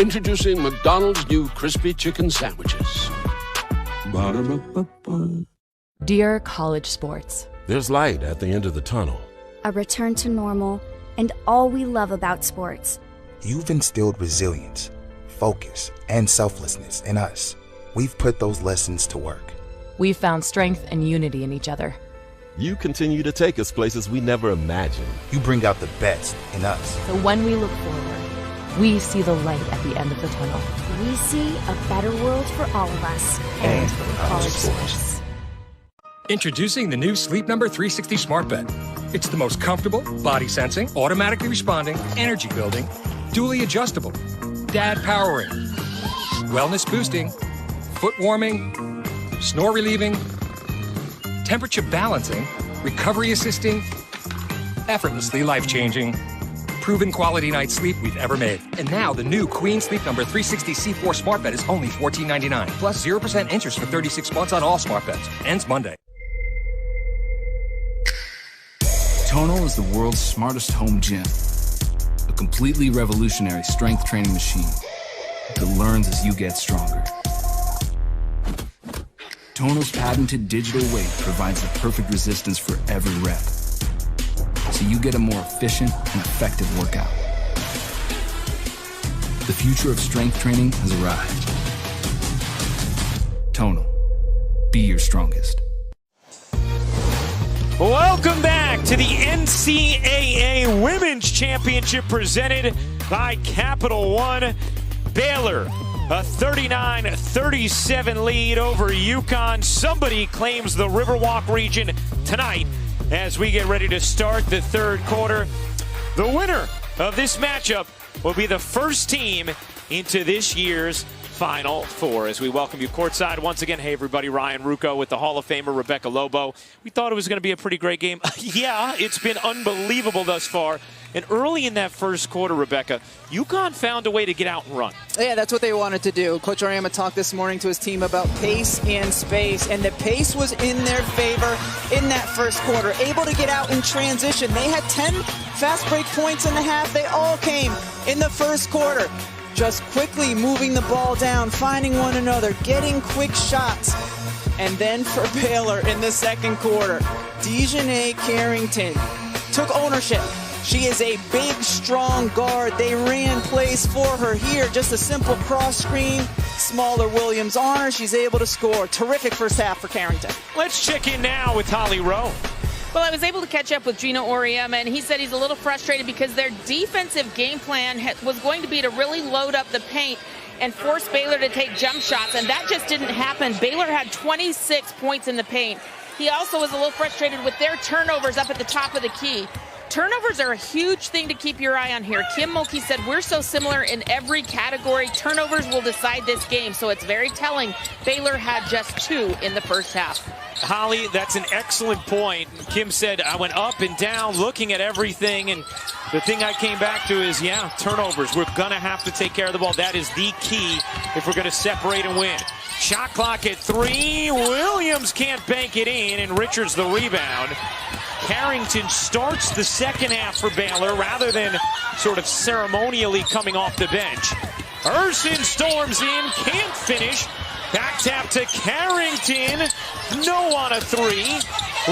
Introducing McDonald's new crispy chicken sandwiches. Ba-da-ba-ba-ba. Dear college sports, there's light at the end of the tunnel. A return to normal, and all we love about sports. You've instilled resilience, focus, and selflessness in us. We've put those lessons to work. We've found strength and unity in each other. You continue to take us places we never imagined. You bring out the best in us. So when we look forward, we see the light at the end of the tunnel. We see a better world for all of us and for college sports. Introducing the new Sleep Number 360 Smart Bed. It's the most comfortable, body sensing, automatically responding, energy building, dually adjustable, dad powering, wellness boosting, foot warming, snore relieving, temperature balancing, recovery assisting, effortlessly life-changing, proven quality night's sleep we've ever made. And now the new Queen Sleep Number 360 C4 Smart Bed is only $14.99, plus 0% interest for 36 months on all smart beds. Ends Monday. Tonal is the world's smartest home gym. A completely revolutionary strength training machine that learns as you get stronger. Tonal's patented digital weight provides the perfect resistance for every rep. so you get a more efficient and effective workout. The future of strength training has arrived. Tonal. Be your strongest. Welcome back to the NCAA Women's Championship presented by Capital One. Baylor, a 39-37 lead over UConn. Somebody claims the Riverwalk region tonight as we get ready to start the third quarter. The winner of this matchup will be the first team into this year's Final Four. As we welcome you courtside once again. Hey everybody, Ryan Rucco with the Hall of Famer Rebecca Lobo. We thought it was going to be a pretty great game. Yeah, it's been unbelievable thus far. And early in that first quarter, Rebecca, UConn found a way to get out and run. Yeah, that's what they wanted to do. Coach Auriemma talked this morning to his team about pace and space, and the pace was in their favor in that first quarter. Able to get out in transition. They had 10 fast break points in the half. They all came in the first quarter. Just quickly moving the ball down, finding one another, getting quick shots. And then for Baylor in the second quarter, Dejanay Carrington took ownership. She is a big, strong guard. They ran plays for her here. Just a simple cross screen. Smaller Williams on her. She's able to score. Terrific first half for Carrington. Let's check in now with Holly Rowe. Well, I was able to catch up with Gino Auriemma, and he said he's a little frustrated because their defensive game plan was going to be to really load up the paint and force Baylor to take jump shots, and that just didn't happen. Baylor had 26 points in the paint. He also was a little frustrated with their turnovers up at the top of the key. Turnovers are a huge thing to keep your eye on here. Kim Mulkey said we're so similar in every category. Turnovers will decide this game, so it's very telling. Baylor had just 2 in the first half. Holly, that's an excellent point. Kim said, I went up and down looking at everything, and the thing I came back to is, yeah, turnovers. We're going to have to take care of the ball. That is the key if we're going to separate and win. Shot clock at 3. Williams can't bank it in, and Richards the rebound. Carrington starts the second half for Baylor rather than sort of ceremonially coming off the bench. Urson storms in, can't finish. Back tap to Carrington. No on a 3.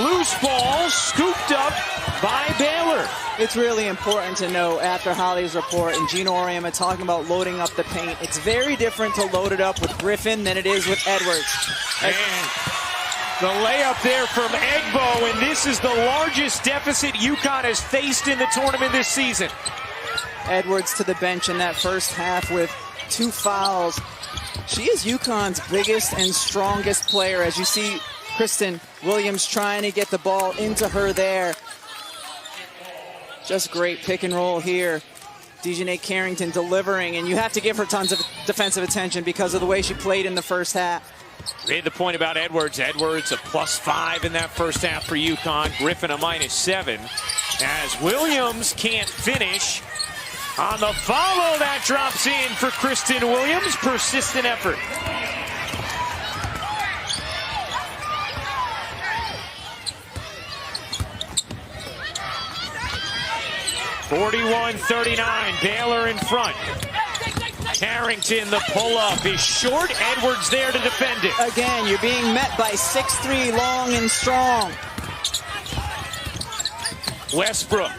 Loose ball scooped up by Baylor. It's really important to know after Holly's report and Gino Auriemma talking about loading up the paint. It's very different to load it up with Griffin than it is with Edwards. And the layup there from Egbo, and this is the largest deficit UConn has faced in the tournament this season. Edwards to the bench in that first half with 2 fouls. She is UConn's biggest and strongest player. As you see Kristen Williams trying to get the ball into her there. Just great pick and roll here. Dejanay Carrington delivering, and you have to give her tons of defensive attention because of the way she played in the first half. Made the point about Edwards. Edwards a +5 in that first half for UConn. Griffin a -7. As Williams can't finish. On the follow, that drops in for Kristen Williams. Persistent effort. (41-39), Baylor in front. Carrington, the pull-up is short. Edwards there to defend it. Again, you're being met by 6'3", long and strong. Westbrook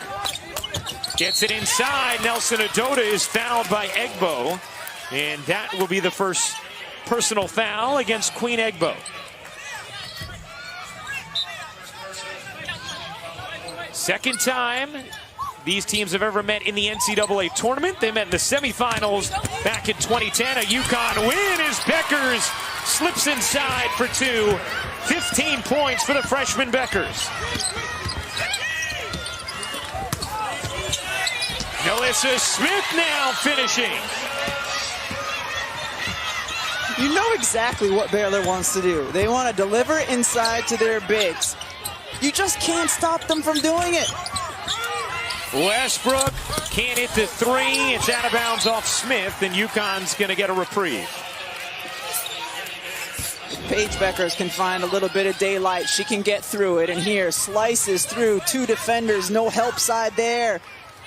gets it inside. Nelson Adota is fouled by Egbo, and that will be the first personal foul against Queen Egbo. Second time these teams have ever met in the NCAA tournament. They met in the semifinals back in 2010. A UConn win as Beckers slips inside for 2. 15 points for the freshman Beckers. Melissa Smith now finishing. You know exactly what Baylor wants to do. They want to deliver inside to their bigs. You just can't stop them from doing it. Westbrook can't hit the 3. It's out of bounds off Smith, and UConn's going to get a reprieve. Paige Beckers can find a little bit of daylight. She can get through it, and here slices through 2 defenders. No help side there.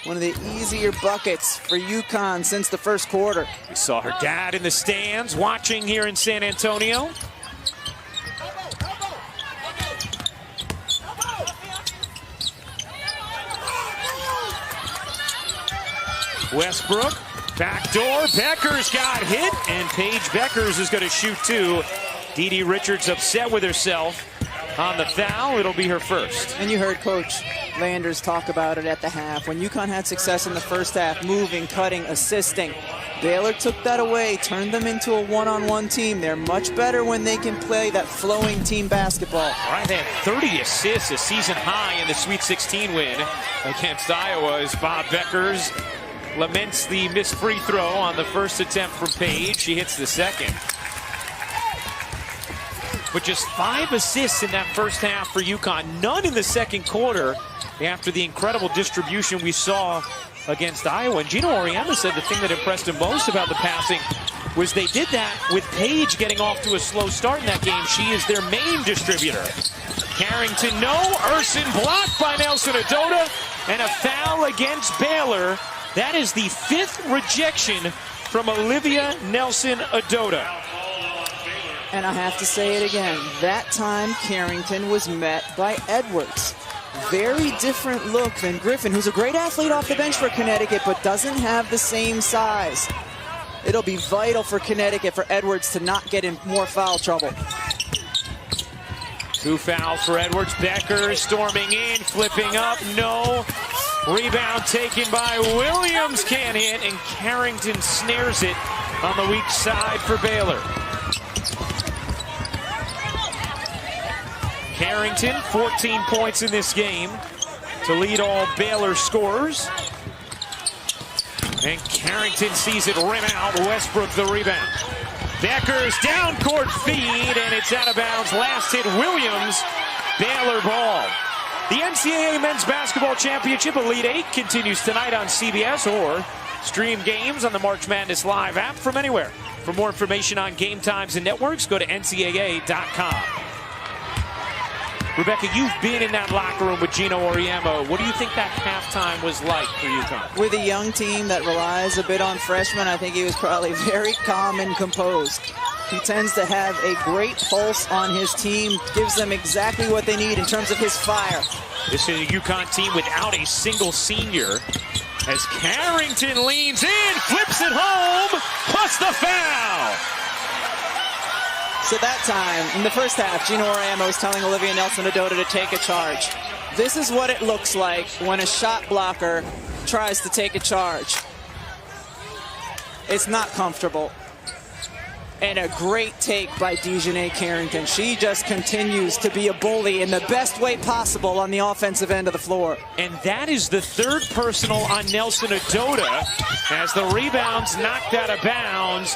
One of the easier buckets for UConn since the first quarter. We saw her dad in the stands watching here in San Antonio. Westbrook, backdoor, Beckers got hit, and Paige Beckers is going to shoot two. Dee Richards upset with herself on the foul. It'll be her first. And you heard Coach Landers talk about it at the half. When UConn had success in the first half, moving, cutting, assisting, Baylor took that away, turned them into a one-on-one team. They're much better when they can play that flowing team basketball. Right, they had 30 assists, a season high in the Sweet 16 win against Iowa as Bob Beckers laments the missed free throw on the first attempt from Paige. She hits the second. But just 5 assists in that first half for UConn. None in the second quarter after the incredible distribution we saw against Iowa. And Gino Auriemma said the thing that impressed him most about the passing was they did that with Paige getting off to a slow start in that game. She is their main distributor. Carrington, no. Urson blocked by Nelson Adota. And a foul against Baylor. That is the 5th rejection from Olivia Nelson Adota. And I have to say it again. That time, Carrington was met by Edwards. Very different look than Griffin, who's a great athlete off the bench for Connecticut, but doesn't have the same size. It'll be vital for Connecticut for Edwards to not get in more foul trouble. 2 fouls for Edwards. Beckers storming in, flipping up, no. Rebound taken by Williams, can't hit, and Carrington snares it on the weak side for Baylor. Carrington, 14 points in this game to lead all Baylor scorers. And Carrington sees it rim out. Westbrook the rebound. Beckers down court feed, and it's out of bounds. Last hit Williams. Baylor ball. The NCAA Men's Basketball Championship Elite 8 continues tonight on CBS, or stream games on the March Madness Live app from anywhere. For more information on game times and networks, go to ncaa.com. Rebecca, you've been in that locker room with Gino Auriemma. What do you think that halftime was like for UConn? With a young team that relies a bit on freshmen, I think he was probably very calm and composed. He tends to have a great pulse on his team, gives them exactly what they need in terms of his fire. This is a UConn team without a single senior. As Carrington leans in, flips it home, plus the foul. So that time, in the first half, Gino Auriemma was telling Olivia Nelson Adota to take a charge. This is what it looks like when a shot blocker tries to take a charge. It's not comfortable. And a great take by Dejanay Carrington. She just continues to be a bully in the best way possible on the offensive end of the floor. And that is the 3rd personal on Nelson Adota as the rebound's knocked out of bounds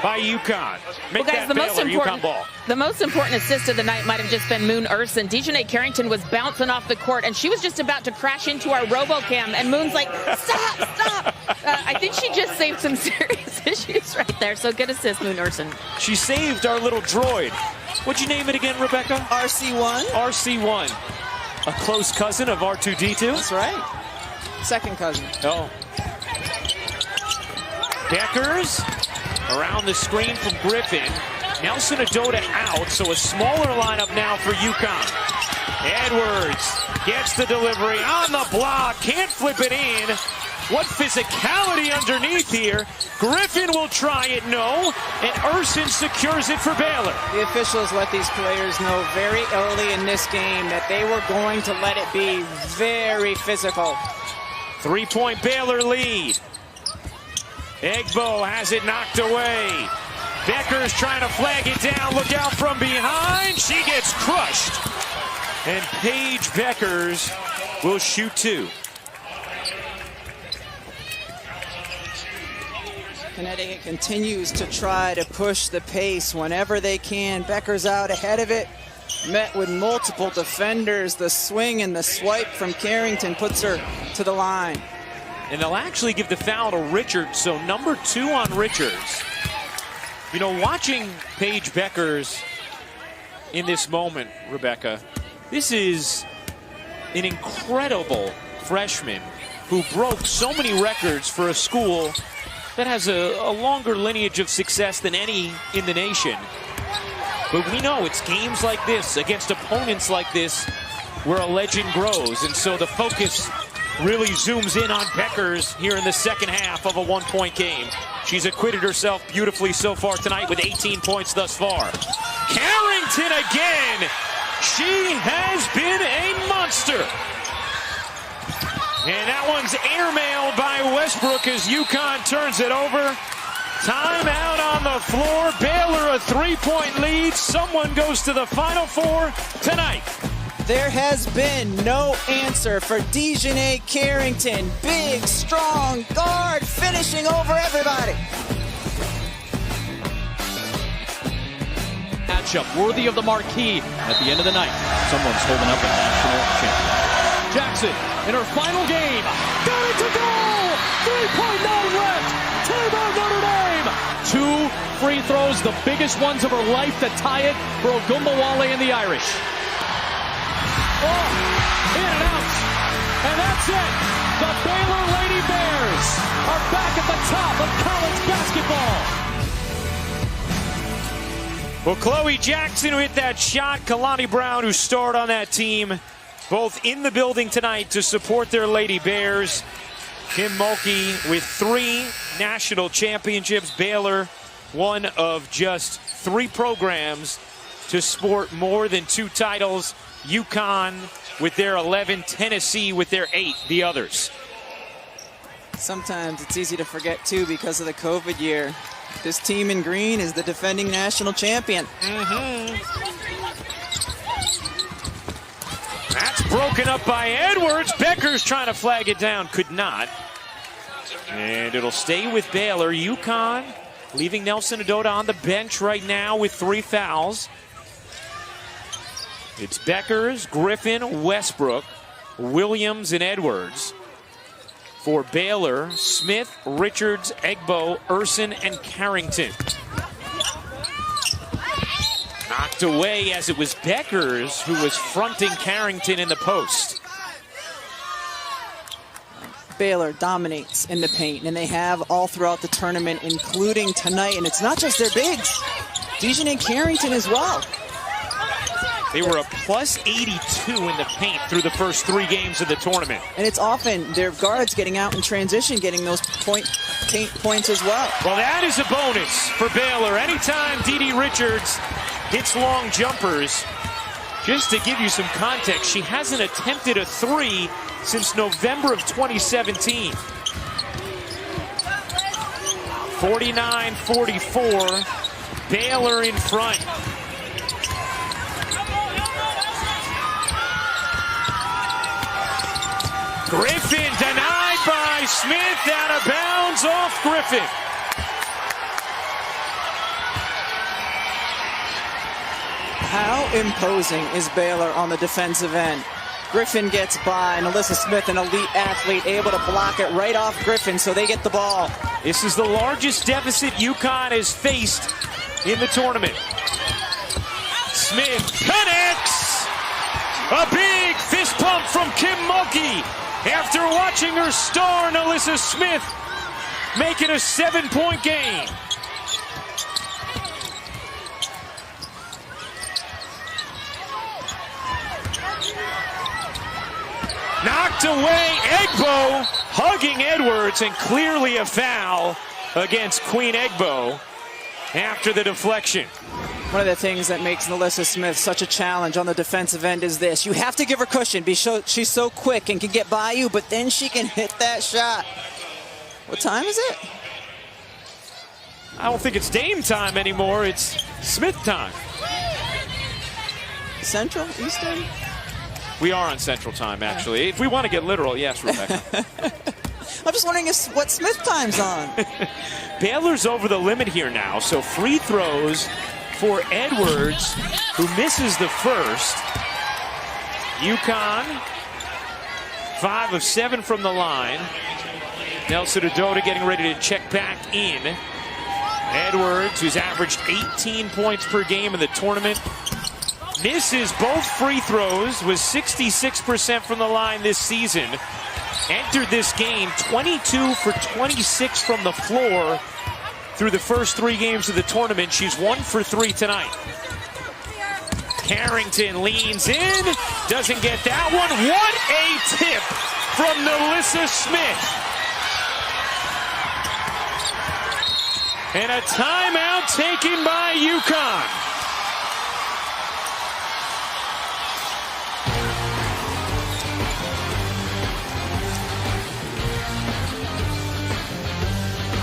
by UConn. Make well, guys, that Baylor UConn ball. The most important assist of the night might have just been Moon Urson. Dejanay Carrington was bouncing off the court, and she was just about to crash into our RoboCam, and Moon's like, stop, stop. I think she just saved some serious issues right there, so good assist, Moon Urson. She saved our little droid. What'd you name it again, Rebecca? RC1. RC1. A close cousin of R2-D2? That's right. Second cousin. Oh. Beckers around the screen from Griffin. Nelson Adota out, so a smaller lineup now for UConn. Edwards gets the delivery on the block, can't flip it in. What physicality underneath here. Griffin will try it, no, and Urson secures it for Baylor. The officials let these players know very early in this game that they were going to let it be very physical. 3-point Baylor lead. Egbo has it knocked away. Beckers trying to flag it down. Look out from behind. She gets crushed. And Paige Beckers will shoot 2. Connecticut continues to try to push the pace whenever they can. Beckers out ahead of it. Met with multiple defenders. The swing and the swipe from Carrington puts her to the line. And they'll actually give the foul to Richards, so number 2 on Richards. You know, watching Paige Beckers in this moment, Rebecca, this is an incredible freshman who broke so many records for a school that has a longer lineage of success than any in the nation. But we know it's games like this, against opponents like this, where a legend grows. And so the focus really zooms in on Beckers here in the second half of a one-point game. She's acquitted herself beautifully so far tonight with 18 points thus far. Carrington again. She has been a monster. And that one's airmailed by Westbrook as UConn turns it over. Timeout on the floor. Baylor a three-point lead. Someone goes to the Final Four tonight. There has been no answer for Dejanay Carrington. Big, strong guard finishing over everybody. Matchup worthy of the marquee at the end of the night. Someone's holding up a national champion. Jackson in her final game. Got it to goal! 3.9 left. Timeout Notre Dame. 2 free throws, the biggest ones of her life to tie it for Ogunbowale and the Irish. Oh, in and out. And that's it. The Baylor Lady Bears are back at the top of college basketball. Well, Chloe Jackson who hit that shot. Kalani Brown who starred on that team. Both in the building tonight to support their Lady Bears. Kim Mulkey with 3 national championships. Baylor, one of just 3 programs to sport more than 2 titles. UConn with their 11, Tennessee with their 8, the others. Sometimes it's easy to forget, too, because of the COVID year. This team in green is the defending national champion. That's broken up by Edwards. Becker's trying to flag it down. Could not. And it'll stay with Baylor. UConn leaving Nelson Adota on the bench right now with 3 fouls. It's Beckers, Griffin, Westbrook, Williams, and Edwards. For Baylor, Smith, Richards, Egbo, Urson, and Carrington. Knocked away as it was Beckers who was fronting Carrington in the post. Baylor dominates in the paint, and they have all throughout the tournament, including tonight. And it's not just their bigs. Dejanay Carrington as well. They were a plus 82 in the paint through the first 3 games of the tournament. And it's often their guards getting out in transition, getting those paint points as well. Well, that is a bonus for Baylor. Anytime Dee Richards hits long jumpers, just to give you some context, she hasn't attempted a 3 since November of 2017. 49-44, Baylor in front. Griffin denied by Smith, out of bounds off Griffin. How imposing is Baylor on the defensive end? Griffin gets by, and Alyssa Smith, an elite athlete, able to block it right off Griffin, so they get the ball. This is the largest deficit UConn has faced in the tournament. Smith connects! A big fist pump from Kim Mulkey after watching her star, Alyssa Smith, make it a 7-point game. Knocked away, Egbo hugging Edwards, and clearly a foul against Queen Egbo after the deflection. One of the things that makes Alyssa Smith such a challenge on the defensive end is this. You have to give her cushion. She's so quick and can get by you, but then she can hit that shot. What time is it? I don't think it's Dame time anymore. It's Smith time. Central? Eastern? We are on Central time, actually. If we want to get literal, yes, Rebecca. I'm just wondering what Smith time's on. Baylor's over the limit here now, so free throws for Edwards, who misses the first. UConn, 5 of 7 from the line. Nelson Adota getting ready to check back in. Edwards, who's averaged 18 points per game in the tournament, misses both free throws, was 66% from the line this season. Entered this game 22 for 26 from the floor through the first 3 games of the tournament. She's 1 for 3 tonight. Carrington leans in, doesn't get that one. What a tip from Nalissa Smith. And a timeout taken by UConn.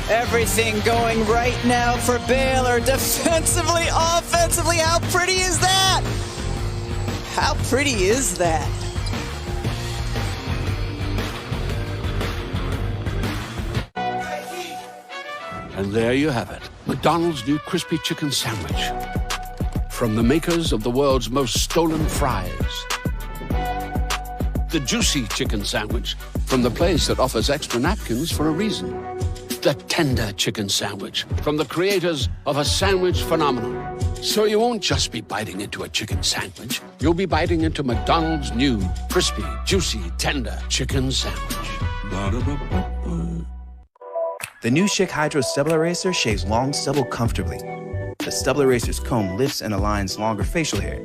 Everything going right now for Baylor, defensively, offensively. How pretty is that? How pretty is that? And there you have it, McDonald's new crispy chicken sandwich. From the makers of the world's most stolen fries. The juicy chicken sandwich from the place that offers extra napkins for a reason. The tender chicken sandwich from the creators of a sandwich phenomenon. So you won't just be biting into a chicken sandwich. You'll be biting into McDonald's new crispy, juicy, tender chicken sandwich. Ba-da-ba-ba-ba. The new Schick Hydro Stubble Eraser shaves long stubble comfortably. The Stubble Eraser's comb lifts and aligns longer facial hair.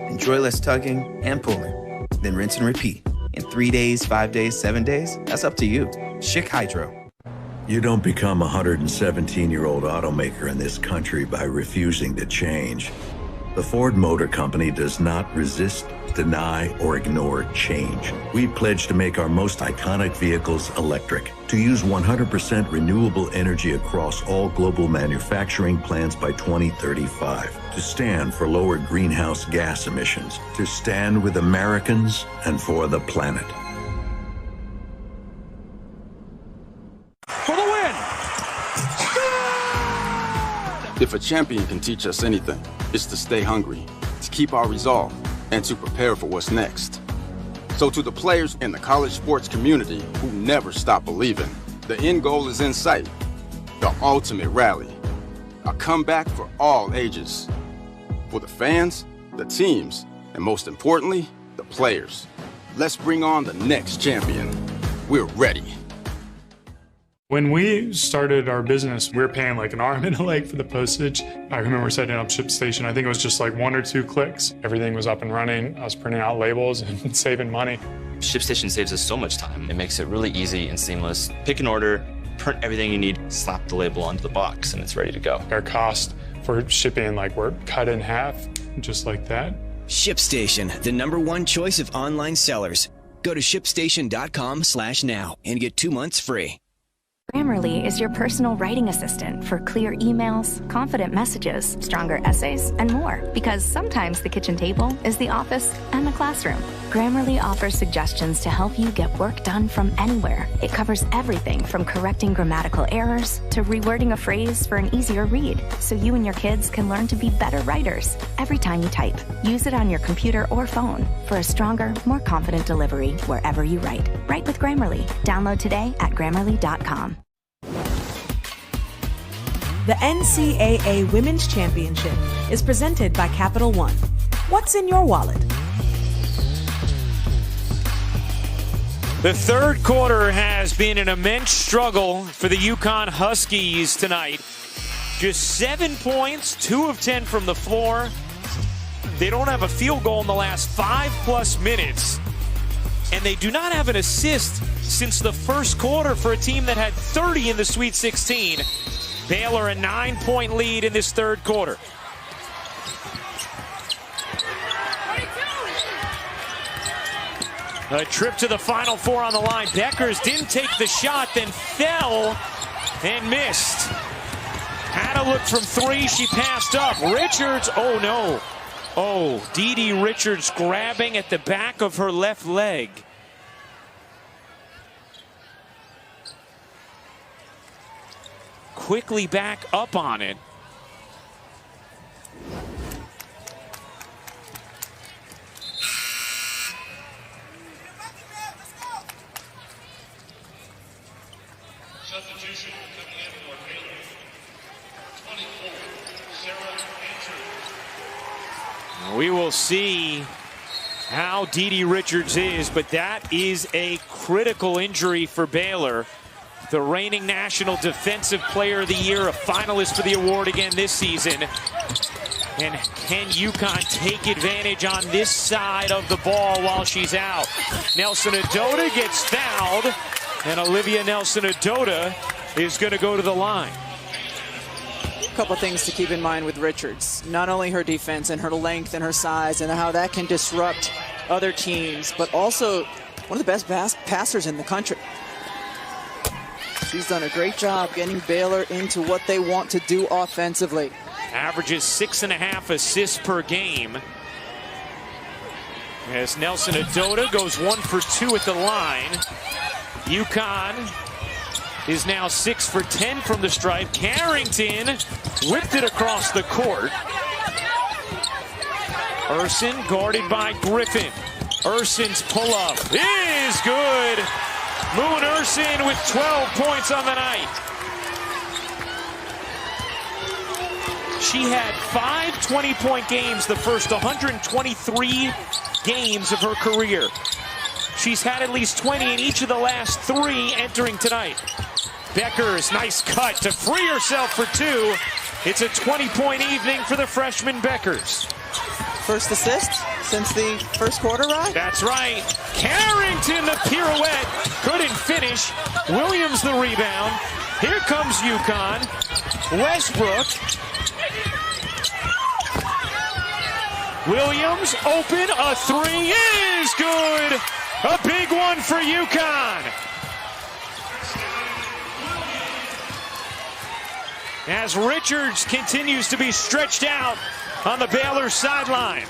Enjoy less tugging and pulling. Then rinse and repeat. In 3 days, 5 days, 7 days, that's up to you. Schick Hydro. You don't become a 117-year-old automaker in this country by refusing to change. The Ford Motor Company does not resist, deny, or ignore change. We pledge to make our most iconic vehicles electric, to use 100% renewable energy across all global manufacturing plants by 2035, to stand for lower greenhouse gas emissions, to stand with Americans and for the planet. For the win! If a champion can teach us anything, it's to stay hungry, to keep our resolve, and to prepare for what's next. So to the players in the college sports community who never stop believing, the end goal is in sight. The ultimate rally. A comeback for all ages. For the fans, the teams, and most importantly, the players. Let's bring on the next champion. We're ready. When we started our business, we were paying like an arm and a leg for the postage. I remember setting up ShipStation. I think it was just like 1 or 2 clicks. Everything was up and running. I was printing out labels and saving money. ShipStation saves us so much time. It makes it really easy and seamless. Pick an order, print everything you need, slap the label onto the box, and it's ready to go. Our cost for shipping, like, we're cut in half, just like that. ShipStation, the #1 choice of online sellers. Go to shipstation.com/now and get 2 months free. Grammarly is your personal writing assistant for clear emails, confident messages, stronger essays, and more. Because sometimes the kitchen table is the office and the classroom. Grammarly offers suggestions to help you get work done from anywhere. It covers everything from correcting grammatical errors to rewording a phrase for an easier read, so you and your kids can learn to be better writers every time you type. Use it on your computer or phone for a stronger, more confident delivery wherever you write. Write with Grammarly. Download today at Grammarly.com. The NCAA Women's Championship is presented by Capital One. What's in your wallet? The third quarter has been an immense struggle for the UConn Huskies tonight. Just 7 points, 2 of 10 from the floor. They don't have a field goal in the last 5+ minutes. And they do not have an assist since the first quarter for a team that had 30 in the Sweet 16. Baylor a 9-point lead in this third quarter. A trip to the Final Four on the line. Deckers didn't take the shot, then fell and missed. Had a look from 3, she passed up. Richards, oh no. Oh, Dee Richards grabbing at the back of her left leg. Quickly back up on it. Substitution coming in for Baylor. 24, Sarah Andrews. We will see how Dee Richards is, but that is a critical injury for Baylor. The reigning National Defensive Player of the Year, a finalist for the award again this season. And can UConn take advantage on this side of the ball while she's out? Nelson-Ododa gets fouled, and Olivia Nelson-Ododa is going to go to the line. A couple things to keep in mind with Richards. Not only her defense and her length and her size and how that can disrupt other teams, but also one of the best passers in the country. She's done a great job getting Baylor into what they want to do offensively. Averages 6.5 assists per game. As Nelson-Ododa goes 1 for 2 at the line. UConn is now 6 for 10 from the stripe. Carrington whipped it across the court. Urson guarded by Griffin. Urson's pull-up is good. Moon Urson with 12 points on the night. She had 5 20-point games the first 123 games of her career. She's had at least 20 in each of the last 3 entering tonight. Beckers, nice cut to free herself for 2. It's a 20-point evening for the freshman Beckers. First assist since the first quarter, right? That's right. Carrington, the pirouette, couldn't finish. Williams, the rebound. Here comes UConn. Westbrook. Williams, open, a 3 is good. A big one for UConn. As Richards continues to be stretched out on the Baylor sideline.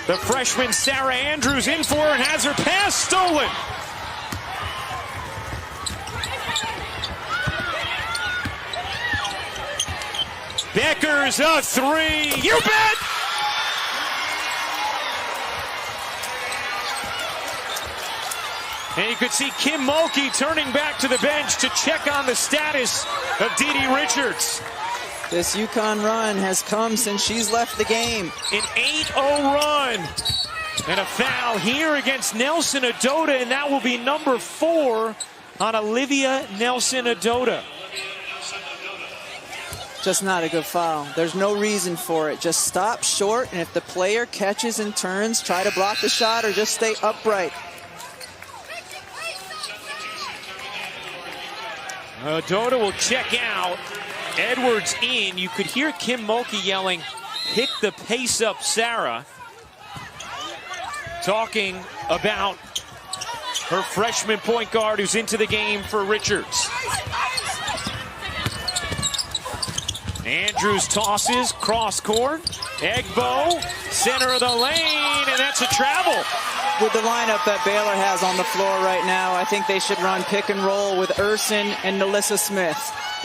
The freshman Sarah Andrews in for her and has her pass stolen. Beckers, a 3. You bet! And you could see Kim Mulkey turning back to the bench to check on the status of Dee Richards. This UConn run has come since she's left the game. An 8-0 run. And a foul here against Nelson-Ododa, and that will be number 4 on Olivia Nelson-Ododa. Just not a good foul. There's no reason for it. Just stop short, and if the player catches and turns, try to block the shot or just stay upright. Ododa will check out. Edwards in. You could hear Kim Mulkey yelling, "Pick the pace up, Sarah." Talking about her freshman point guard who's into the game for Richards. Andrews tosses, cross court. Egbo, center of the lane, and that's a travel. With the lineup that Baylor has on the floor right now, I think they should run pick and roll with Urson and Nalissa Smith.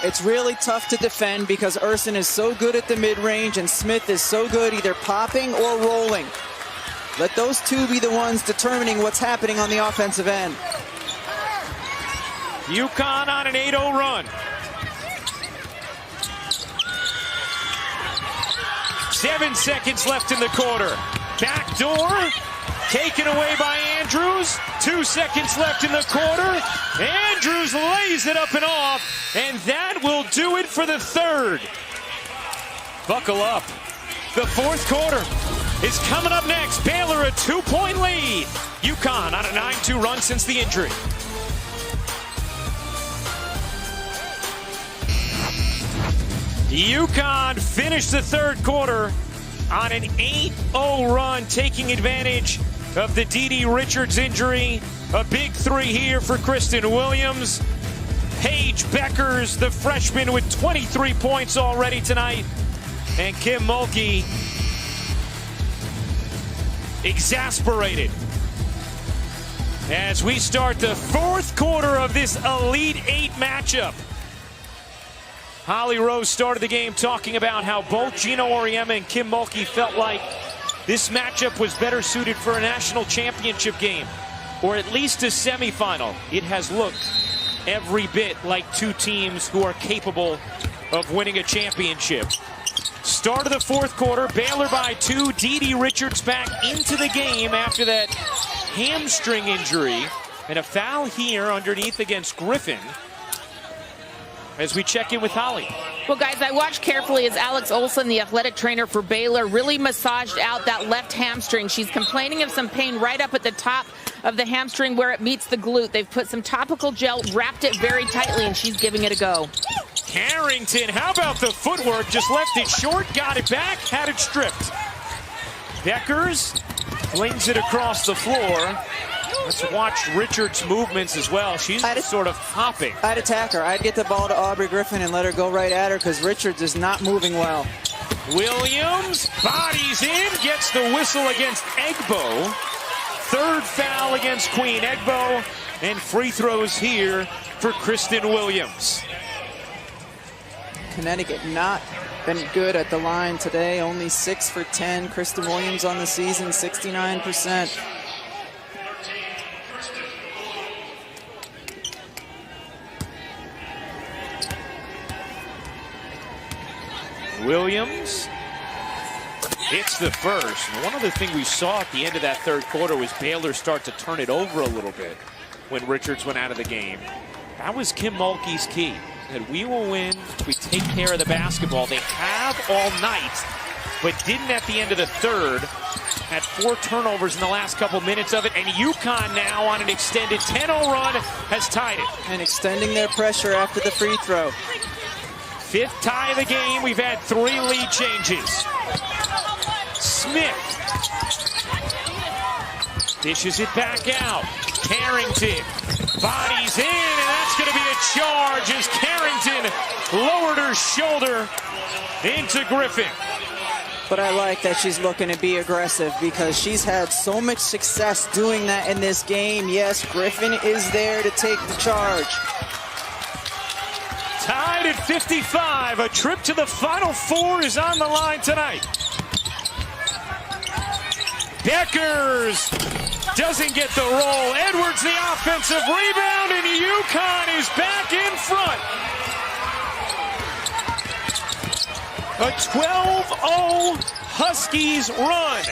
It's really tough to defend because Urson is so good at the mid-range and Smith is so good either popping or rolling. Let those two be the ones determining what's happening on the offensive end. UConn on an 8-0 run. 7 seconds left in the quarter. Backdoor. Taken away by Andrews. 2 seconds left in the quarter. Andrews lays it up and off, and that will do it for the third. Buckle up. The fourth quarter is coming up next. Baylor a 2-point lead. UConn on a 9-2 run since the injury. UConn finished the third quarter on an 8-0 run, taking advantage of the Dee Richards injury. A big 3 here for Kristen Williams. Paige Beckers, the freshman, with 23 points already tonight. And Kim Mulkey exasperated as we start the fourth quarter of this Elite 8 matchup. Holly Rose started the game talking about how both Gina Auriemma and Kim Mulkey felt like this matchup was better suited for a national championship game, or at least a semifinal. It has looked every bit like two teams who are capable of winning a championship. Start of the fourth quarter, Baylor by 2. Dee Richards back into the game after that hamstring injury. And a foul here underneath against Griffin. As we check in with Holly. Well, guys, I watched carefully as Alex Olson, the athletic trainer for Baylor, really massaged out that left hamstring. She's complaining of some pain right up at the top of the hamstring where it meets the glute. They've put some topical gel, wrapped it very tightly, and she's giving it a go. Carrington, how about the footwork? Just left it short, got it back, had it stripped. Beckers flings it across the floor. Let's watch Richards' movements as well. She's sort of hopping. I'd attack her. I'd get the ball to Aubrey Griffin and let her go right at her because Richards is not moving well. Williams bodies in, gets the whistle against Egbo. Third foul against Queen Egbo, and free throws here for Kristen Williams. Connecticut not been good at the line today. Only 6 for 10. Kristen Williams on the season, 69%. Williams hits the first. And one other thing we saw at the end of that third quarter was Baylor start to turn it over a little bit when Richards went out of the game. That was Kim Mulkey's key. That we will win if we take care of the basketball. They have all night, but didn't at the end of the third. Had 4 turnovers in the last couple minutes of it, and UConn now on an extended 10-0 run has tied it. And extending their pressure after the free throw. 5th tie of the game. We've had 3 lead changes. Smith dishes it back out. Carrington bodies in, and that's going to be a charge as Carrington lowered her shoulder into Griffin. But I like that she's looking to be aggressive because she's had so much success doing that in this game. Yes, Griffin is there to take the charge. Tied at 55. A trip to the Final Four is on the line tonight. Beckers doesn't get the roll. Edwards the offensive rebound, and UConn is back in front. A 12-0 Huskies run.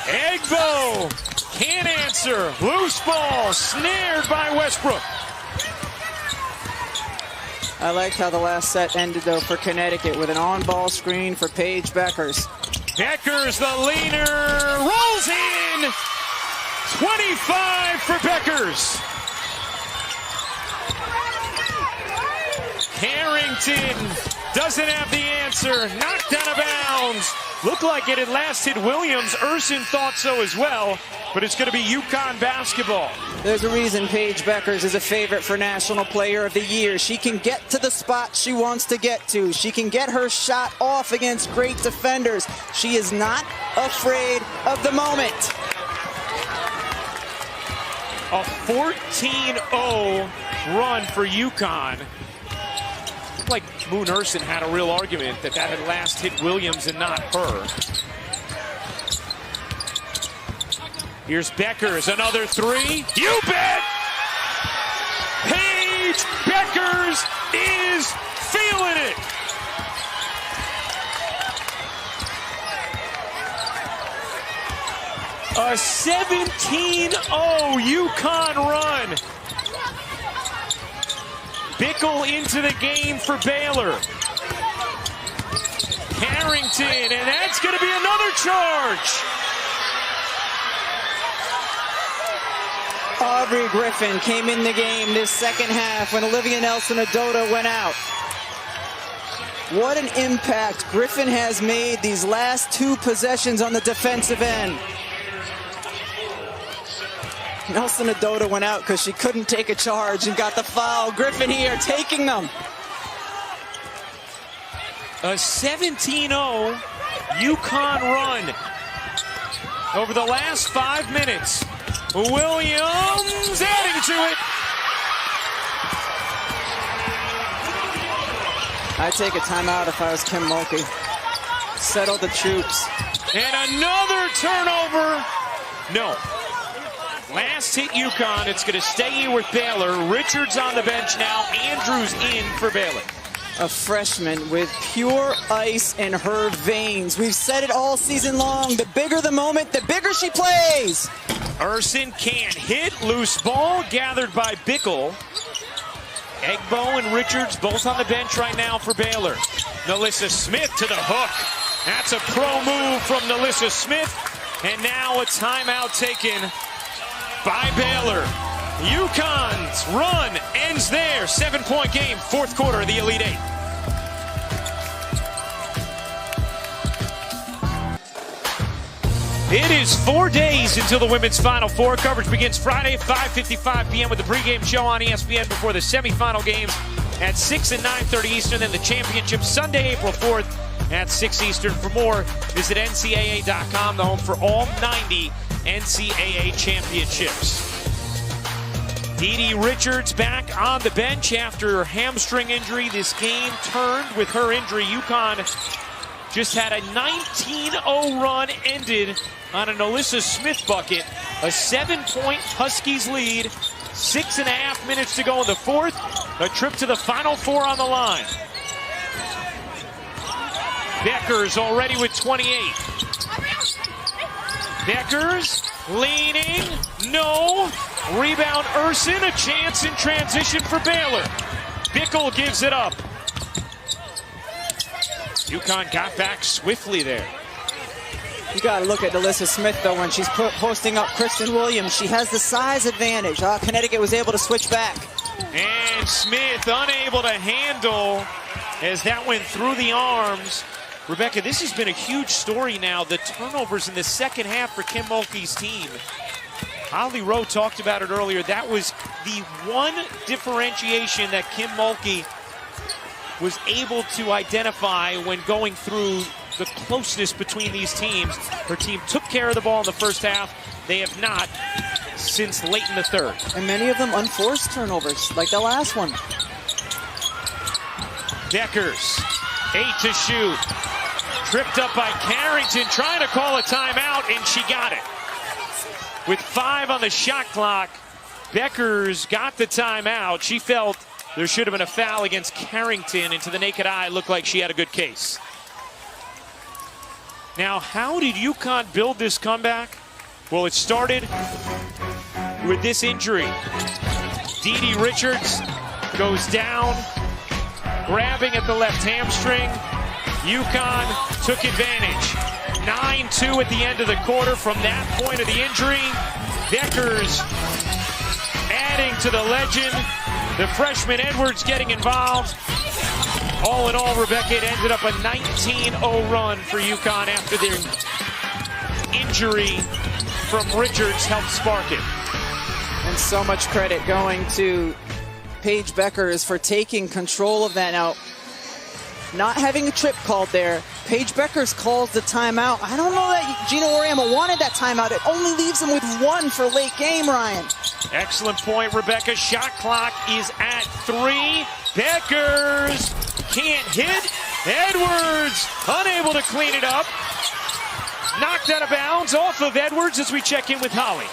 Egbo can't answer. Loose ball snared by Westbrook. I liked how the last set ended, though, for Connecticut with an on-ball screen for Paige Beckers. Beckers, the leaner, rolls in. 25 for Beckers. Carrington doesn't have the answer. Knocked out of bounds. Looked like it had last hit Williams. Urson thought so as well, but it's going to be UConn basketball. There's a reason Paige Beckers is a favorite for National Player of the Year. She can get to the spot she wants to get to. She can get her shot off against great defenders. She is not afraid of the moment. A 14-0 run for UConn. Like Moon Urson had a real argument that had last hit Williams and not her. Here's Beckers, another 3. You bet! Paige Beckers is feeling it. A 17-0 UConn run. Bickle into the game for Baylor. Carrington, and that's going to be another charge. Aubrey Griffin came in the game this second half when Olivia Nelson-Ododa went out. What an impact Griffin has made these last 2 possessions on the defensive end. Nelson-Ododa went out because she couldn't take a charge and got the foul. Griffin here taking them. A 17-0 UConn run over the last 5 minutes. Williams adding to it. I'd take a timeout if I was Kim Mulkey. Settle the troops. And another turnover. No. Last hit UConn. It's going to stay here with Baylor. Richards on the bench now. Andrews in for Baylor. A freshman with pure ice in her veins. We've said it all season long. The bigger the moment, the bigger she plays. Urson can't hit. Loose ball gathered by Bickle. Egbo and Richards both on the bench right now for Baylor. NaLyssa Smith to the hook. That's a pro move from NaLyssa Smith. And now a timeout taken by Baylor. UConn's run ends there. 7-point game, fourth quarter of the Elite Eight. It is 4 days until the women's Final Four. Coverage begins Friday, 5:55 p.m. with the pregame show on ESPN before the semifinal games at 6 and 9:30 Eastern. Then the championship Sunday, April 4th at 6 Eastern. For more, visit NCAA.com, the home for all 90 NCAA championships. DeDe Richards back on the bench after her hamstring injury. This game turned with her injury. UConn just had a 19-0 run ended on a NaLyssa Smith bucket. A 7-point Huskies lead. 6.5 minutes to go in the fourth. A trip to the Final Four on the line. Beckers already with 28. Beckers leaning. No. Rebound Urson. A chance in transition for Baylor. Bickle gives it up. UConn got back swiftly there. You got to look at NaLyssa Smith, though, when she's posting up Kristen Williams. She has the size advantage. Connecticut was able to switch back. And Smith unable to handle as that went through the arms. Rebecca, this has been a huge story now. The turnovers in the second half for Kim Mulkey's team. Holly Rowe talked about it earlier. That was the one differentiation that Kim Mulkey was able to identify when going through the closeness between these teams. Her team took care of the ball in the first half. They have not since late in the third. And many of them unforced turnovers, like the last one. Beckers, 8 to shoot. Tripped up by Carrington, trying to call a timeout, and she got it. With 5 on the shot clock, Beckers got the timeout. She felt there should have been a foul against Carrington, and to the naked eye, looked like she had a good case. Now, how did UConn build this comeback? Well, it started with this injury. DeDe Richards goes down, grabbing at the left hamstring. UConn took advantage. 9-2 at the end of the quarter from that point of the injury. Beckers adding to the legend. The freshman Edwards getting involved. All in all, Rebecca, it ended up a 19-0 run for UConn after their injury from Richards helped spark it. And so much credit going to Paige Beckers for taking control of that. Now, not having a trip called there, Paige Beckers calls the timeout. I don't know that Gina Auriemma wanted that timeout. It only leaves him with 1 for late game, Ryan. Excellent point, Rebecca. Shot clock is at 3. Beckers can't hit. Edwards unable to clean it up. Knocked out of bounds off of Edwards as we check in with Holly.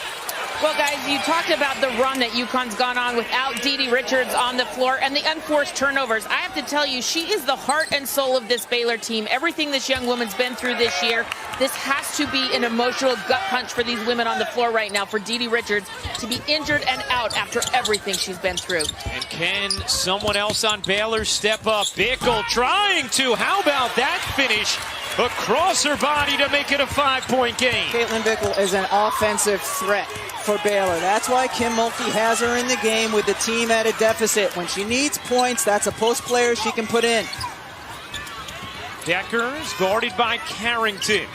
Well, guys, you talked about the run that UConn's gone on without DeDe Richards on the floor and the unforced turnovers. I have to tell you, she is the heart and soul of this Baylor team. Everything this young woman's been through this year, this has to be an emotional gut punch for these women on the floor right now, for DeDe Richards to be injured and out after everything she's been through. And can someone else on Baylor step up? Bickle trying to. How about that finish? Across her body to make it a 5-point game. Caitlin Bickle is an offensive threat for Baylor. That's why Kim Mulkey has her in the game with the team at a deficit. When she needs points, that's a post player she can put in. Beckers guarded by Carrington.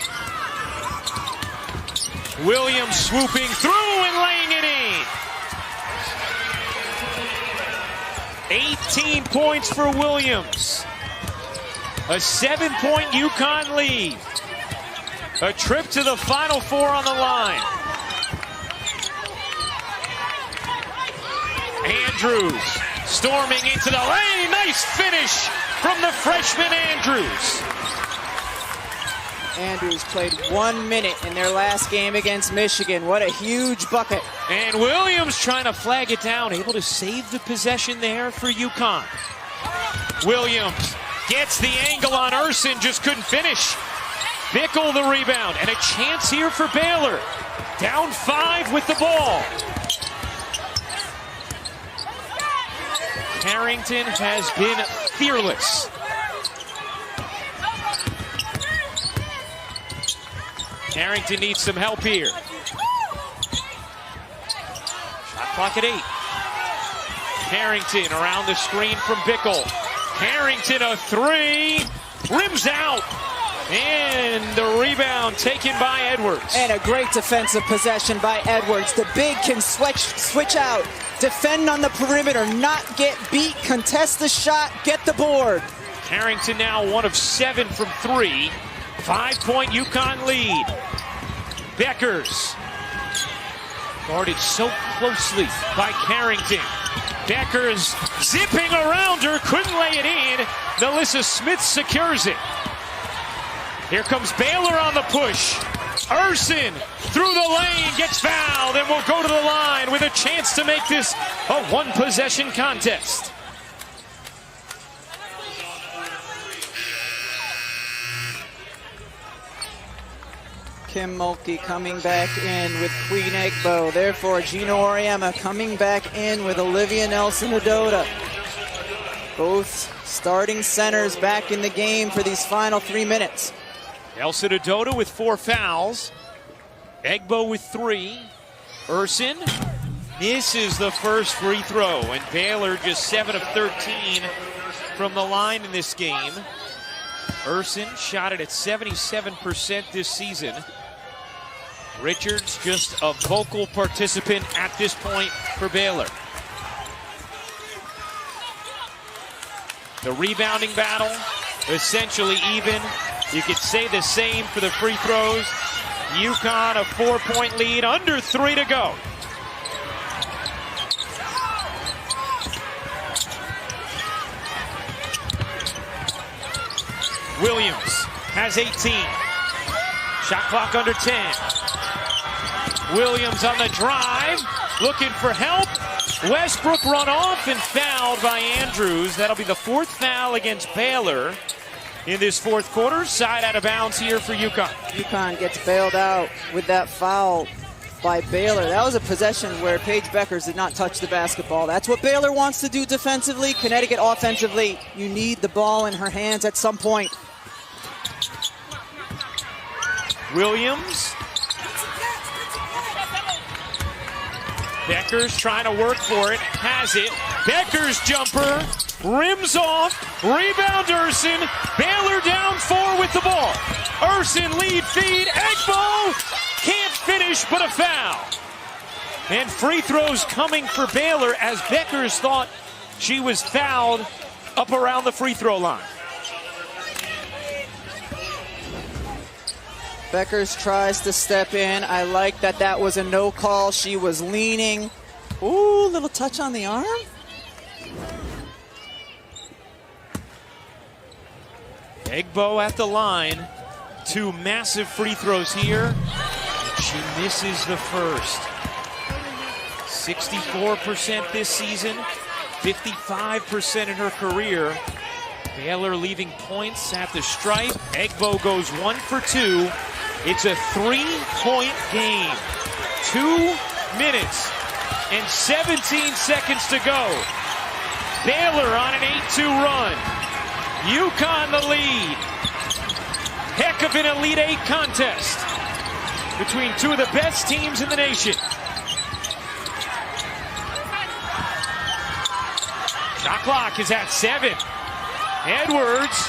Williams swooping through and laying it in. 18 points for Williams. A 7-point UConn lead. A trip to the Final Four on the line. Andrews storming into the lane. Nice finish from the freshman Andrews. Andrews played 1 minute in their last game against Michigan. What a huge bucket. And Williams trying to flag it down, able to save the possession there for UConn. Williams gets the angle on Urson, just couldn't finish. Bickle the rebound, and a chance here for Baylor. Down 5 with the ball. Harrington has been fearless. Harrington needs some help here. Shot clock at 8. Harrington around the screen from Bickle. Harrington a 3. Rims out. And the rebound taken by Edwards. And a great defensive possession by Edwards. The big can switch out, defend on the perimeter, not get beat, contest the shot, get the board. Harrington now 1 of 7 from 3. 5-point UConn lead. Beckers guarded so closely by Harrington. Beckers zipping around her, couldn't lay it in. Melissa Smith secures it. Here comes Baylor on the push. Urson through the lane, gets fouled, and will go to the line with a chance to make this a one-possession contest. Kim Mulkey coming back in with Queen Egbo. Therefore, Gina Auriemma coming back in with Olivia Nelson-Ododa. Both starting centers back in the game for these final 3 minutes. Nelson-Ododa with 4 fouls. Egbo with 3. Urson misses the first free throw. And Baylor just 7 of 13 from the line in this game. Urson shot it at 77% this season. Richards just a vocal participant at this point for Baylor. The rebounding battle essentially even. You could say the same for the free throws. UConn a 4-point lead, under 3 to go. Williams has 18. Shot clock under 10. Williams on the drive, looking for help. Westbrook run off and fouled by Andrews. That'll be the 4th foul against Baylor in this 4th quarter. Side out of bounds here for UConn. UConn gets bailed out with that foul by Baylor. That was a possession where Paige Beckers did not touch the basketball. That's what Baylor wants to do defensively. Connecticut offensively, you need the ball in her hands at some point. Williams. Beckers trying to work for it, has it. Beckers jumper, rims off, rebound Urson. Baylor down 4 with the ball. Urson lead feed, Egbo can't finish but a foul. And free throws coming for Baylor as Beckers thought she was fouled up around the free throw line. Beckers tries to step in. I like that that was a no call. She was leaning. Ooh, little touch on the arm. Egbo at the line. 2 massive free throws here. She misses the first. 64% this season, 55% in her career. Baylor leaving points at the stripe. Egbo goes 1 for 2. It's a 3-point game. 2 minutes and 17 seconds to go. Baylor on an 8-2 run. UConn the lead. Heck of an Elite 8 contest between 2 of the best teams in the nation. Shot clock is at 7. Edwards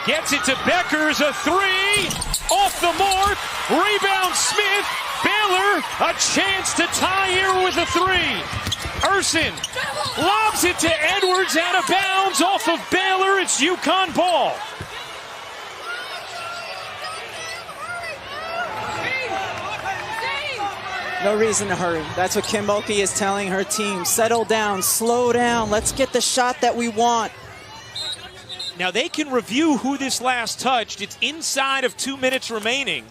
gets it to Beckers, a 3, off the mark, rebound Smith. Baylor a chance to tie here with a 3. Urson lobs it to Edwards, out of bounds off of Baylor. It's UConn ball. No reason to hurry. That's what Kim Mulkey is telling her team. Settle down, slow down. Let's get the shot that we want. Now they can review who this last touched. It's inside of 2 minutes remaining.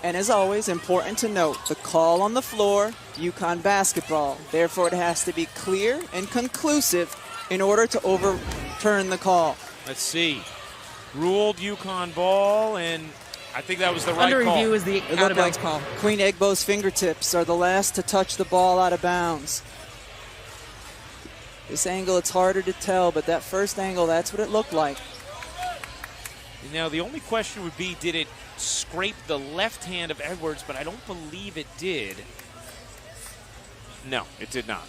And as always, important to note, the call on the floor, UConn basketball. Therefore, it has to be clear and conclusive in order to overturn the call. Let's see. Ruled UConn ball, and I think that was the right Under call. review is the out of bounds call. Queen Egbo's fingertips are the last to touch the ball out of bounds. This angle, it's harder to tell, but that first angle, that's what it looked like. Now, the only question would be, did it scrape the left hand of Edwards? But I don't believe it did. No, it did not.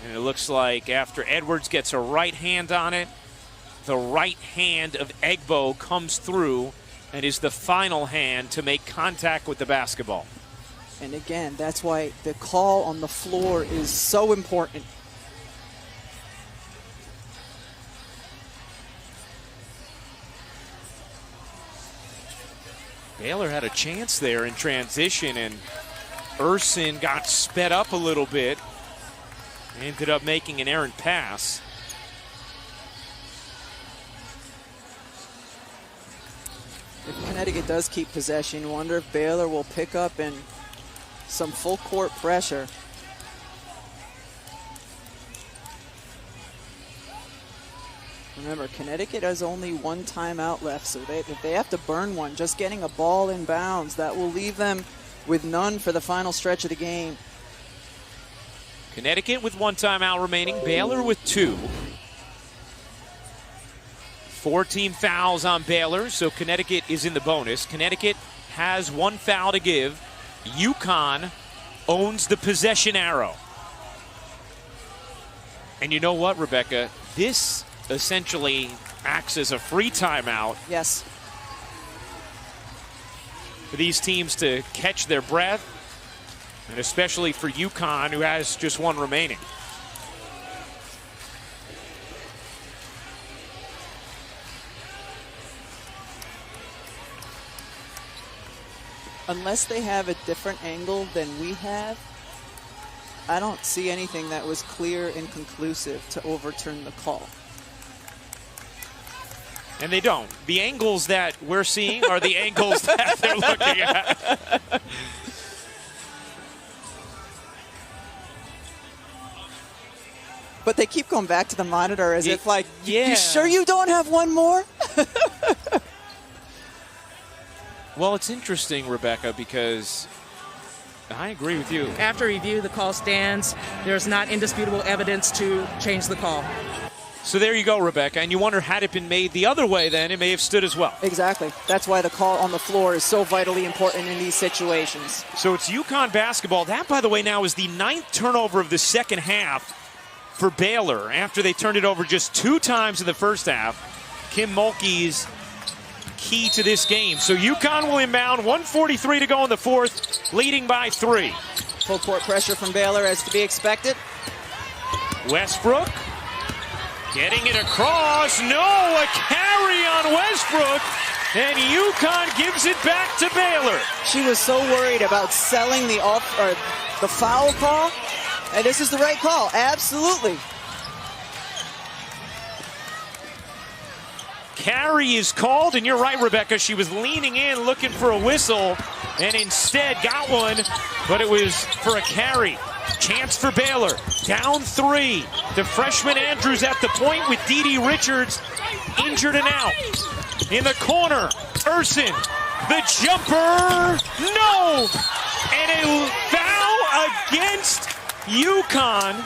And it looks like after Edwards gets a right hand on it, the right hand of Egbo comes through and is the final hand to make contact with the basketball. And again, that's why the call on the floor is so important. Baylor had a chance there in transition, and Urson got sped up a little bit. Ended up making an errant pass. If Connecticut does keep possession, you wonder if Baylor will pick up in some full court pressure. Remember, Connecticut has only one timeout left, so if they have to burn one, just getting a ball in bounds, that will leave them with none for the final stretch of the game. Connecticut with one timeout remaining, Baylor with 2. 14 fouls on Baylor, so Connecticut is in the bonus. Connecticut has 1 foul to give. UConn owns the possession arrow. And you know what, Rebecca? This essentially acts as a free timeout. Yes. For these teams to catch their breath, and especially for UConn, who has just 1 remaining. Unless they have a different angle than we have, I don't see anything that was clear and conclusive to overturn the call. And they don't. The angles that we're seeing are the angles that they're looking at. But they keep going back to the monitor as if like, yeah. You sure you don't have one more? Well, it's interesting, Rebecca, because I agree with you. After review, the call stands. There's not indisputable evidence to change the call. So there you go, Rebecca. And you wonder, had it been made the other way, then it may have stood as well. Exactly. That's why the call on the floor is so vitally important in these situations. So it's UConn basketball. That, by the way, now is the 9th turnover of the second half for Baylor after they turned it over just 2 times in the first half. Kim Mulkey's key to this game. So UConn will inbound, 1:43 to go in the 4th, leading by 3. Full court pressure from Baylor as to be expected. Westbrook getting it across. No, a carry on Westbrook, and UConn gives it back to Baylor. She was so worried about selling the foul call, and this is the right call. Absolutely. Carry is called, and you're right, Rebecca. She was leaning in looking for a whistle and instead got one, but it was for a carry. Chance for Baylor. Down 3. The freshman Andrews at the point with Dee Richards injured and out. In the corner, Urson. The jumper. No! And a foul against UConn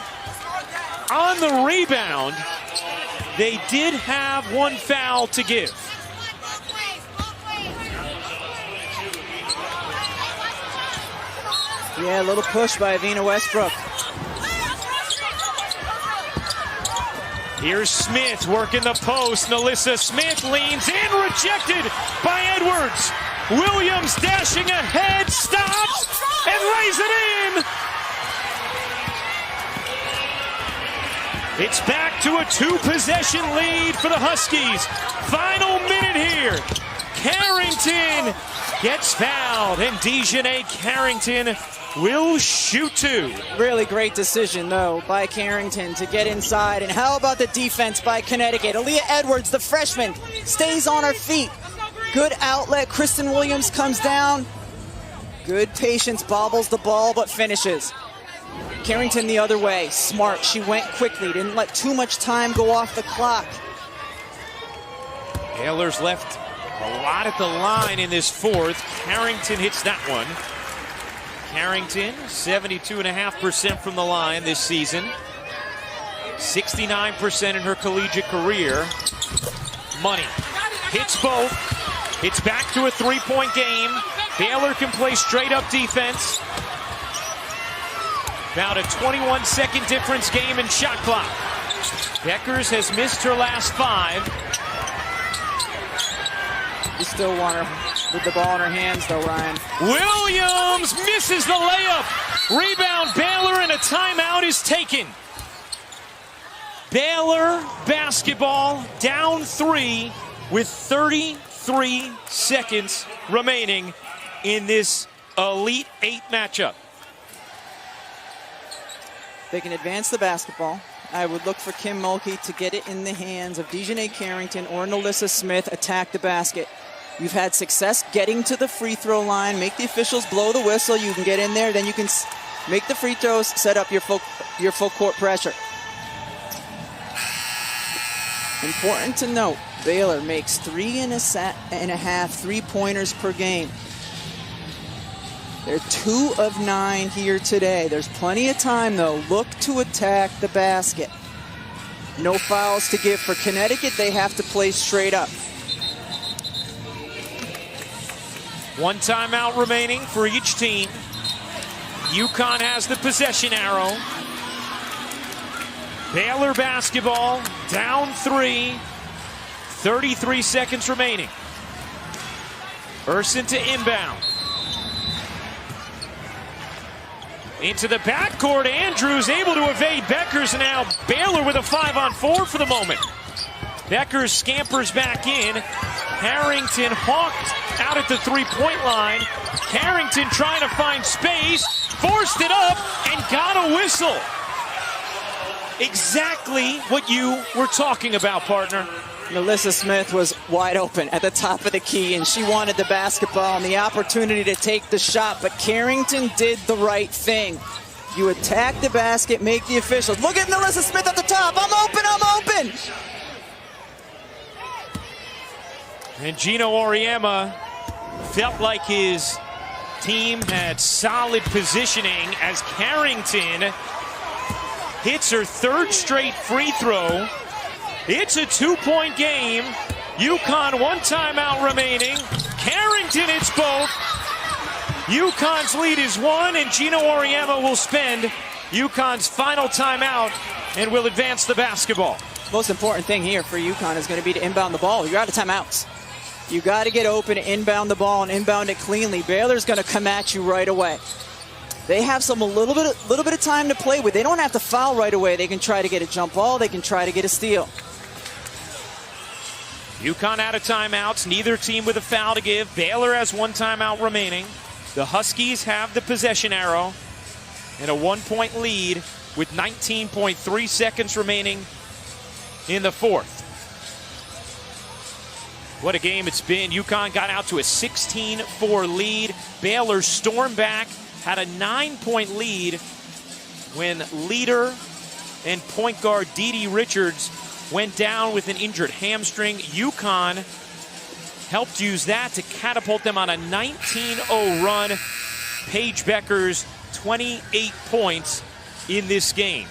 on the rebound. They did have 1 foul to give. Yeah, a little push by Avina Westbrook. Here's Smith working the post. Nalissa Smith leans in, rejected by Edwards. Williams dashing ahead, stops, and lays it in. It's back to a 2-possession lead for the Huskies. Final minute here. Carrington gets fouled, and Dejanay Carrington will shoot 2. Really great decision, though, by Carrington to get inside. And how about the defense by Connecticut? Aaliyah Edwards, the freshman, stays on her feet. Good outlet. Kristen Williams comes down. Good patience, bobbles the ball, but finishes. Carrington the other way. Smart. She went quickly. Didn't let too much time go off the clock. Baylor's left a lot at the line in this 4th. Carrington hits that one. Carrington, 72.5% from the line this season. 69% in her collegiate career. Money hits both. It's back to a three-point game. Baylor can play straight-up defense. About a 21-second difference game in shot clock. Beckers has missed her last 5. You still want her with the ball in her hands, though, Ryan. Williams misses the layup. Rebound, Baylor, and a timeout is taken. Baylor basketball down 3 with 33 seconds remaining in this Elite 8 matchup. They can advance the basketball. I would look for Kim Mulkey to get it in the hands of Dejanay Carrington or Nalissa Smith, attack the basket. You've had success getting to the free throw line. Make the officials blow the whistle. You can get in there. Then you can make the free throws, set up your full court pressure. Important to note, Baylor makes 3.5 three-pointers per game. They're 2 of 9 here today. There's plenty of time, though. Look to attack the basket. No fouls to give for Connecticut. They have to play straight up. 1 timeout remaining for each team. UConn has the possession arrow. Baylor basketball down 3. 33 seconds remaining. Urson to inbound. Into the backcourt, Andrews able to evade Beckers, and now Baylor with a 5-on-4 for the moment. Beckers scampers back in. Harrington hawked out at the three-point line. Carrington trying to find space, forced it up, and got a whistle. Exactly what you were talking about, partner. Nalissa Smith was wide open at the top of the key, and she wanted the basketball and the opportunity to take the shot, but Carrington did the right thing. You attack the basket, make the officials. Look at Nalissa Smith at the top. I'm open, I'm open. And Gino Auriemma felt like his team had solid positioning as Carrington hits her 3rd straight free throw. It's a 2-point game. UConn 1 timeout remaining. Carrington hits both. UConn's lead is 1, and Gino Auriemma will spend UConn's final timeout and will advance the basketball. Most important thing here for UConn is going to be to inbound the ball. You're out of timeouts. You got to get open, inbound the ball, and inbound it cleanly. Baylor's going to come at you right away. They have a little bit of time to play with. They don't have to foul right away. They can try to get a jump ball. They can try to get a steal. UConn out of timeouts. Neither team with a foul to give. Baylor has 1 timeout remaining. The Huskies have the possession arrow and a 1-point lead with 19.3 seconds remaining in the 4th. What a game it's been. UConn got out to a 16-4 lead. Baylor stormed back, had a 9-point lead when leader and point guard Dede Richards went down with an injured hamstring. UConn helped use that to catapult them on a 19-0 run. Paige Beckers, 28 points in this game.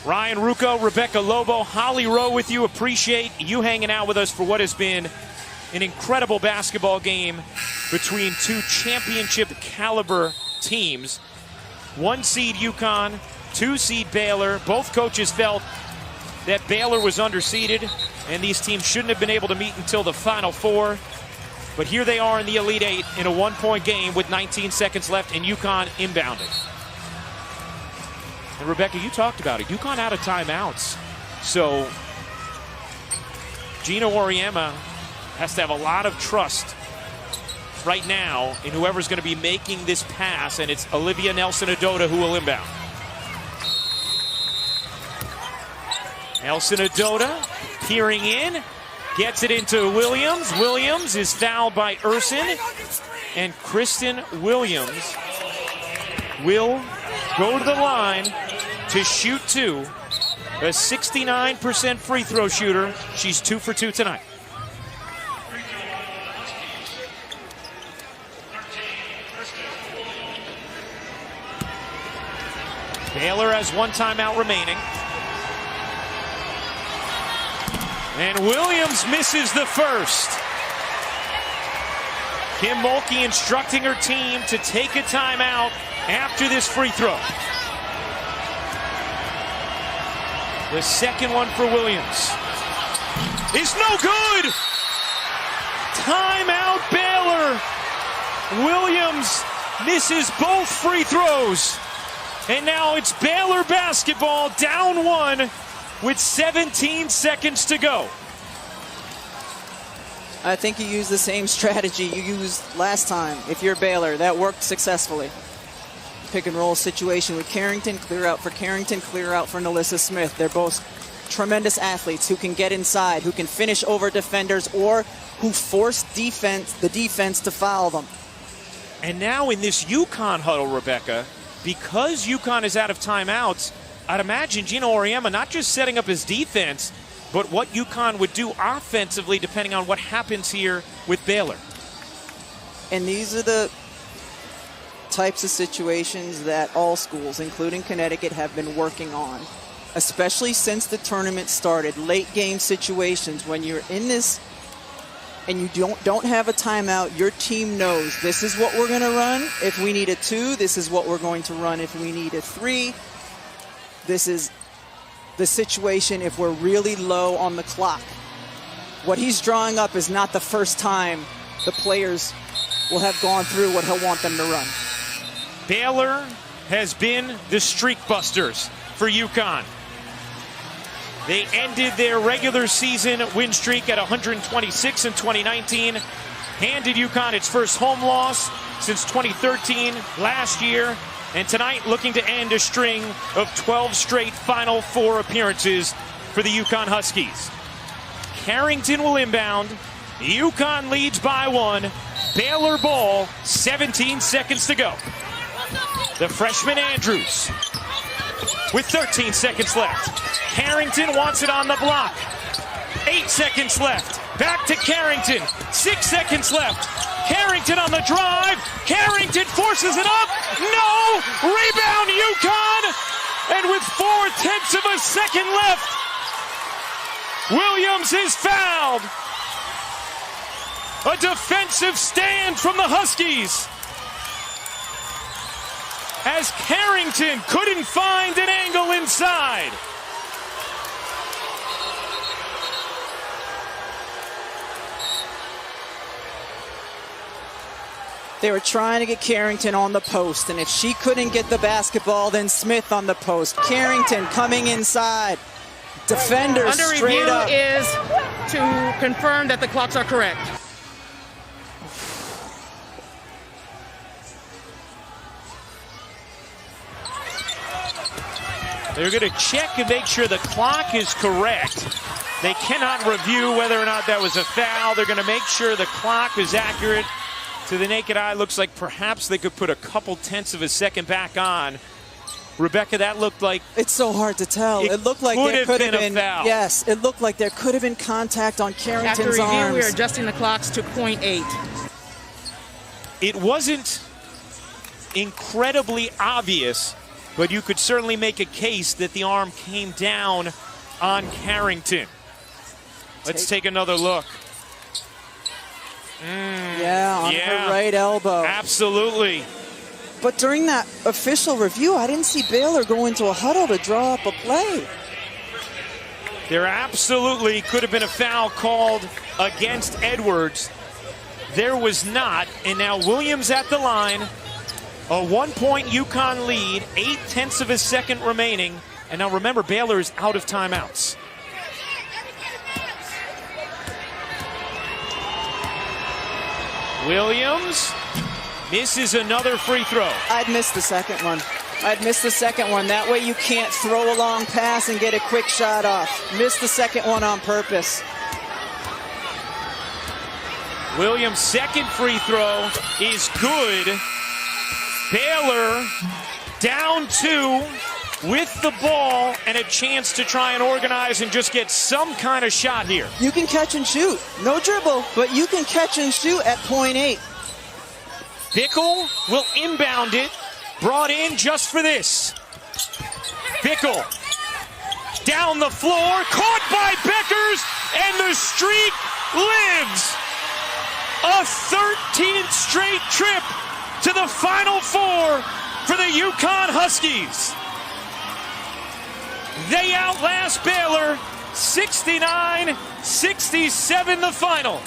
Ryan Rucco, Rebecca Lobo, Holly Rowe with you. Appreciate you hanging out with us for what has been an incredible basketball game between 2 championship caliber teams. 1 seed UConn, 2 seed Baylor. Both coaches felt that Baylor was underseeded and these teams shouldn't have been able to meet until the Final 4. But here they are in the Elite 8 in a 1-point game with 19 seconds left, and UConn inbounding. And Rebecca, you talked about it. UConn out of timeouts. So Gino Auriemma has to have a lot of trust right now in whoever's going to be making this pass, and it's Olivia Nelson-Ododa who will inbound. Nelson-Ododa peering in, gets it into Williams. Williams is fouled by Urson, and Kristen Williams will go to the line to shoot 2. A 69% free throw shooter. She's 2 for 2 tonight. Baylor has one timeout remaining. And Williams misses the first. Kim Mulkey instructing her team to take a timeout after this free throw. The second one for Williams is no good. Timeout Baylor. Williams misses both free throws. And now it's Baylor basketball down one with 17 seconds to go. I think you use the same strategy you used last time. If you're Baylor, that worked successfully. Pick and roll situation with Carrington, clear out for Carrington, clear out for Nalissa Smith. They're both tremendous athletes who can get inside, who can finish over defenders, or who force the defense to foul them. And now in this UConn huddle, Rebecca, because UConn is out of timeouts, I'd imagine Gino Auriemma not just setting up his defense, but what UConn would do offensively depending on what happens here with Baylor. And these are the types of situations that all schools, including Connecticut, have been working on, especially since the tournament started. Late game situations, when you're in this and you don't have a timeout, your team knows this is what we're going to run. If we need a 2, this is what we're going to run. If we need a 3, this is the situation if we're really low on the clock. What he's drawing up is not the first time the players will have gone through what he'll want them to run. Baylor has been the streak busters for UConn. They ended their regular season win streak at 126 in 2019, handed UConn its first home loss since 2013 last year, and tonight looking to end a string of 12 straight Final Four appearances for the UConn Huskies. Carrington will inbound. UConn leads by 1. Baylor ball, 17 seconds to go. The freshman Andrews with 13 seconds left. Carrington wants it on the block. 8 seconds left. Back to Carrington. 6 seconds left. Carrington on the drive. Carrington forces it up. No! Rebound UConn! And with 4/10 of a second left, Williams is fouled. A defensive stand from the Huskies, as Carrington couldn't find an angle inside. They were trying to get Carrington on the post, and if she couldn't get the basketball, then Smith on the post. Carrington coming inside. Defender Under straight review up. is to confirm that the clocks are correct. They're going to check and make sure the clock is correct. They cannot review whether or not that was a foul. They're going to make sure the clock is accurate. To the naked eye, looks like perhaps they could put a couple tenths of a second back on. Rebecca, that looked like... It's so hard to tell. It looked like there could have been a foul. Yes, it looked like there could have been contact on Carrington's arms. After review, we are adjusting the clocks to 0.8. It wasn't incredibly obvious, but you could certainly make a case that the arm came down on Carrington. Let's take another look. On her right elbow. Absolutely. But during that official review, I didn't see Baylor go into a huddle to draw up a play. There absolutely could have been a foul called against Edwards. There was not, and now Williams at the line. A 1-point UConn lead, 0.8 of a second remaining. And now remember, Baylor is out of timeouts. Williams misses another free throw. I'd miss the second one. That way you can't throw a long pass and get a quick shot off. Miss the second one on purpose. Williams' second free throw is good. Baylor down 2 with the ball and a chance to try and organize and just get some kind of shot here. You can catch and shoot. No dribble, but you can catch and shoot at 0.8. Bickle will inbound it. Brought in just for this. Bickle down the floor, caught by Beckers, and the streak lives. A 13th straight trip to the Final Four for the UConn Huskies. They outlast Baylor 69-67 the final.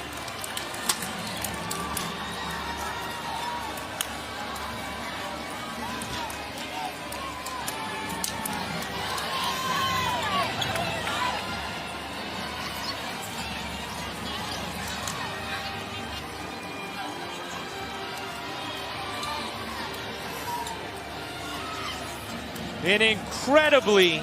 An incredibly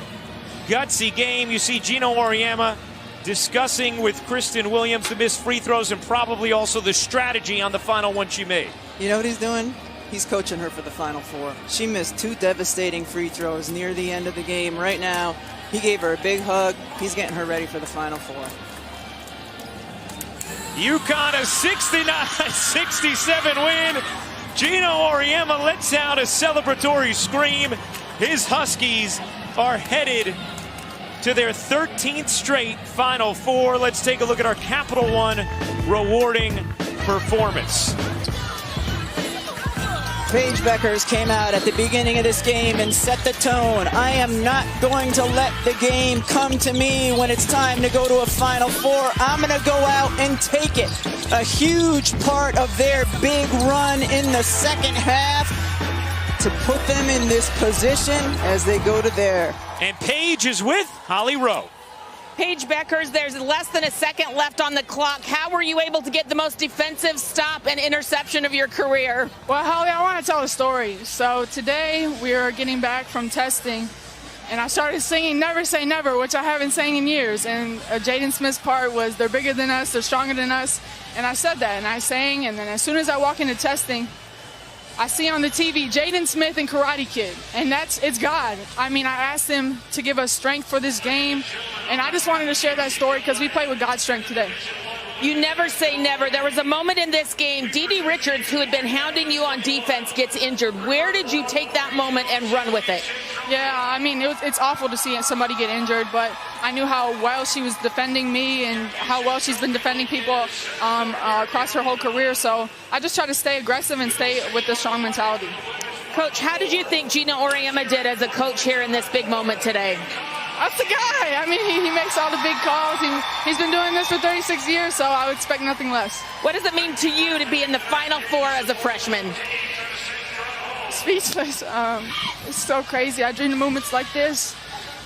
gutsy game. You see Gino Auriemma discussing with Kristen Williams the missed free throws and probably also the strategy on the final one she made. You know what he's doing? He's coaching her for the Final Four. She missed 2 devastating free throws near the end of the game. Right now, he gave her a big hug. He's getting her ready for the Final Four. UConn a 69-67 win. Gino Auriemma lets out a celebratory scream. His Huskies are headed to their 13th straight Final Four. Let's take a look at our Capital One rewarding performance. Paige Beckers came out at the beginning of this game and set the tone. I am not going to let the game come to me when it's time to go to a Final Four. I'm going to go out and take it. A huge part of their big run in the second half to put them in this position as they go to there. And Paige is with Holly Rowe. Paige Beckers, there's less than a second left on the clock. How were you able to get the most defensive stop and interception of your career? Well, Holly, I want to tell a story. So today we are getting back from testing, and I started singing Never Say Never, which I haven't sang in years. And Jaden Smith's part was, they're bigger than us, they're stronger than us. And I said that, and I sang, and then as soon as I walk into testing, I see on the TV Jaden Smith and Karate Kid, and it's God. I mean, I asked him to give us strength for this game, and I just wanted to share that story because we played with God's strength today. You never say never. There was a moment in this game, Dede Richards, who had been hounding you on defense, gets injured. Where did you take that moment and run with it? Yeah, I mean, it's awful to see somebody get injured, but I knew how well she was defending me and how well she's been defending people across her whole career. So I just try to stay aggressive and stay with the strong mentality. Coach, how did you think Gino Auriemma did as a coach here in this big moment today? That's the guy. I mean, he makes all the big calls. He's been doing this for 36 years, so I would expect nothing less. What does it mean to you to be in the Final Four as a freshman? Speechless. It's so crazy. I dream of moments like this.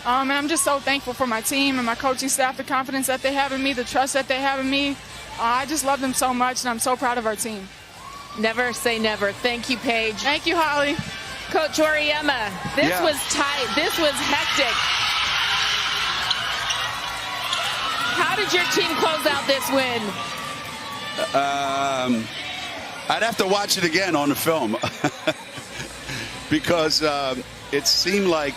And I'm just so thankful for my team and my coaching staff, the confidence that they have in me, the trust that they have in me. I just love them so much, and I'm so proud of our team. Never say never. Thank you, Paige. Thank you, Holly. Coach Auriemma, this was tight. This was hectic. How did your team close out this win? I'd have to watch it again on the film because it seemed like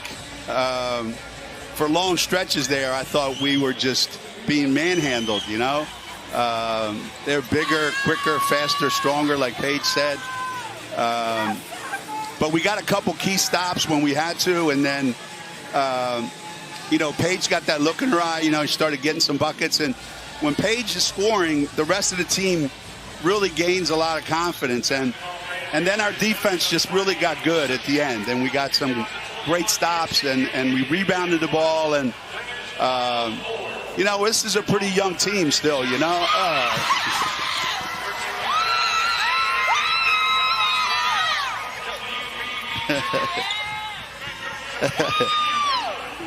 for long stretches there, I thought we were just being manhandled, you know. They're bigger, quicker, faster, stronger, like Paige said. But we got a couple key stops when we had to, and then you know, Paige got that look in her eye. You know, she started getting some buckets. And when Paige is scoring, the rest of the team really gains a lot of confidence. And then our defense just really got good at the end. And we got some great stops, and we rebounded the ball. And, you know, this is a pretty young team still, you know.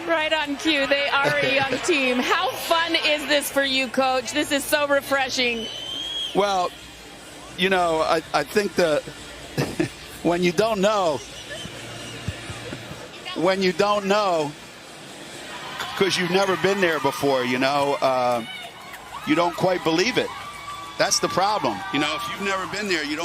Right on cue. They are a young team. How fun is this for you, Coach? This is so refreshing. Well, you know, I think when you don't know, because you've never been there before, you know, you don't quite believe it. That's the problem. You know, if you've never been there, you don't.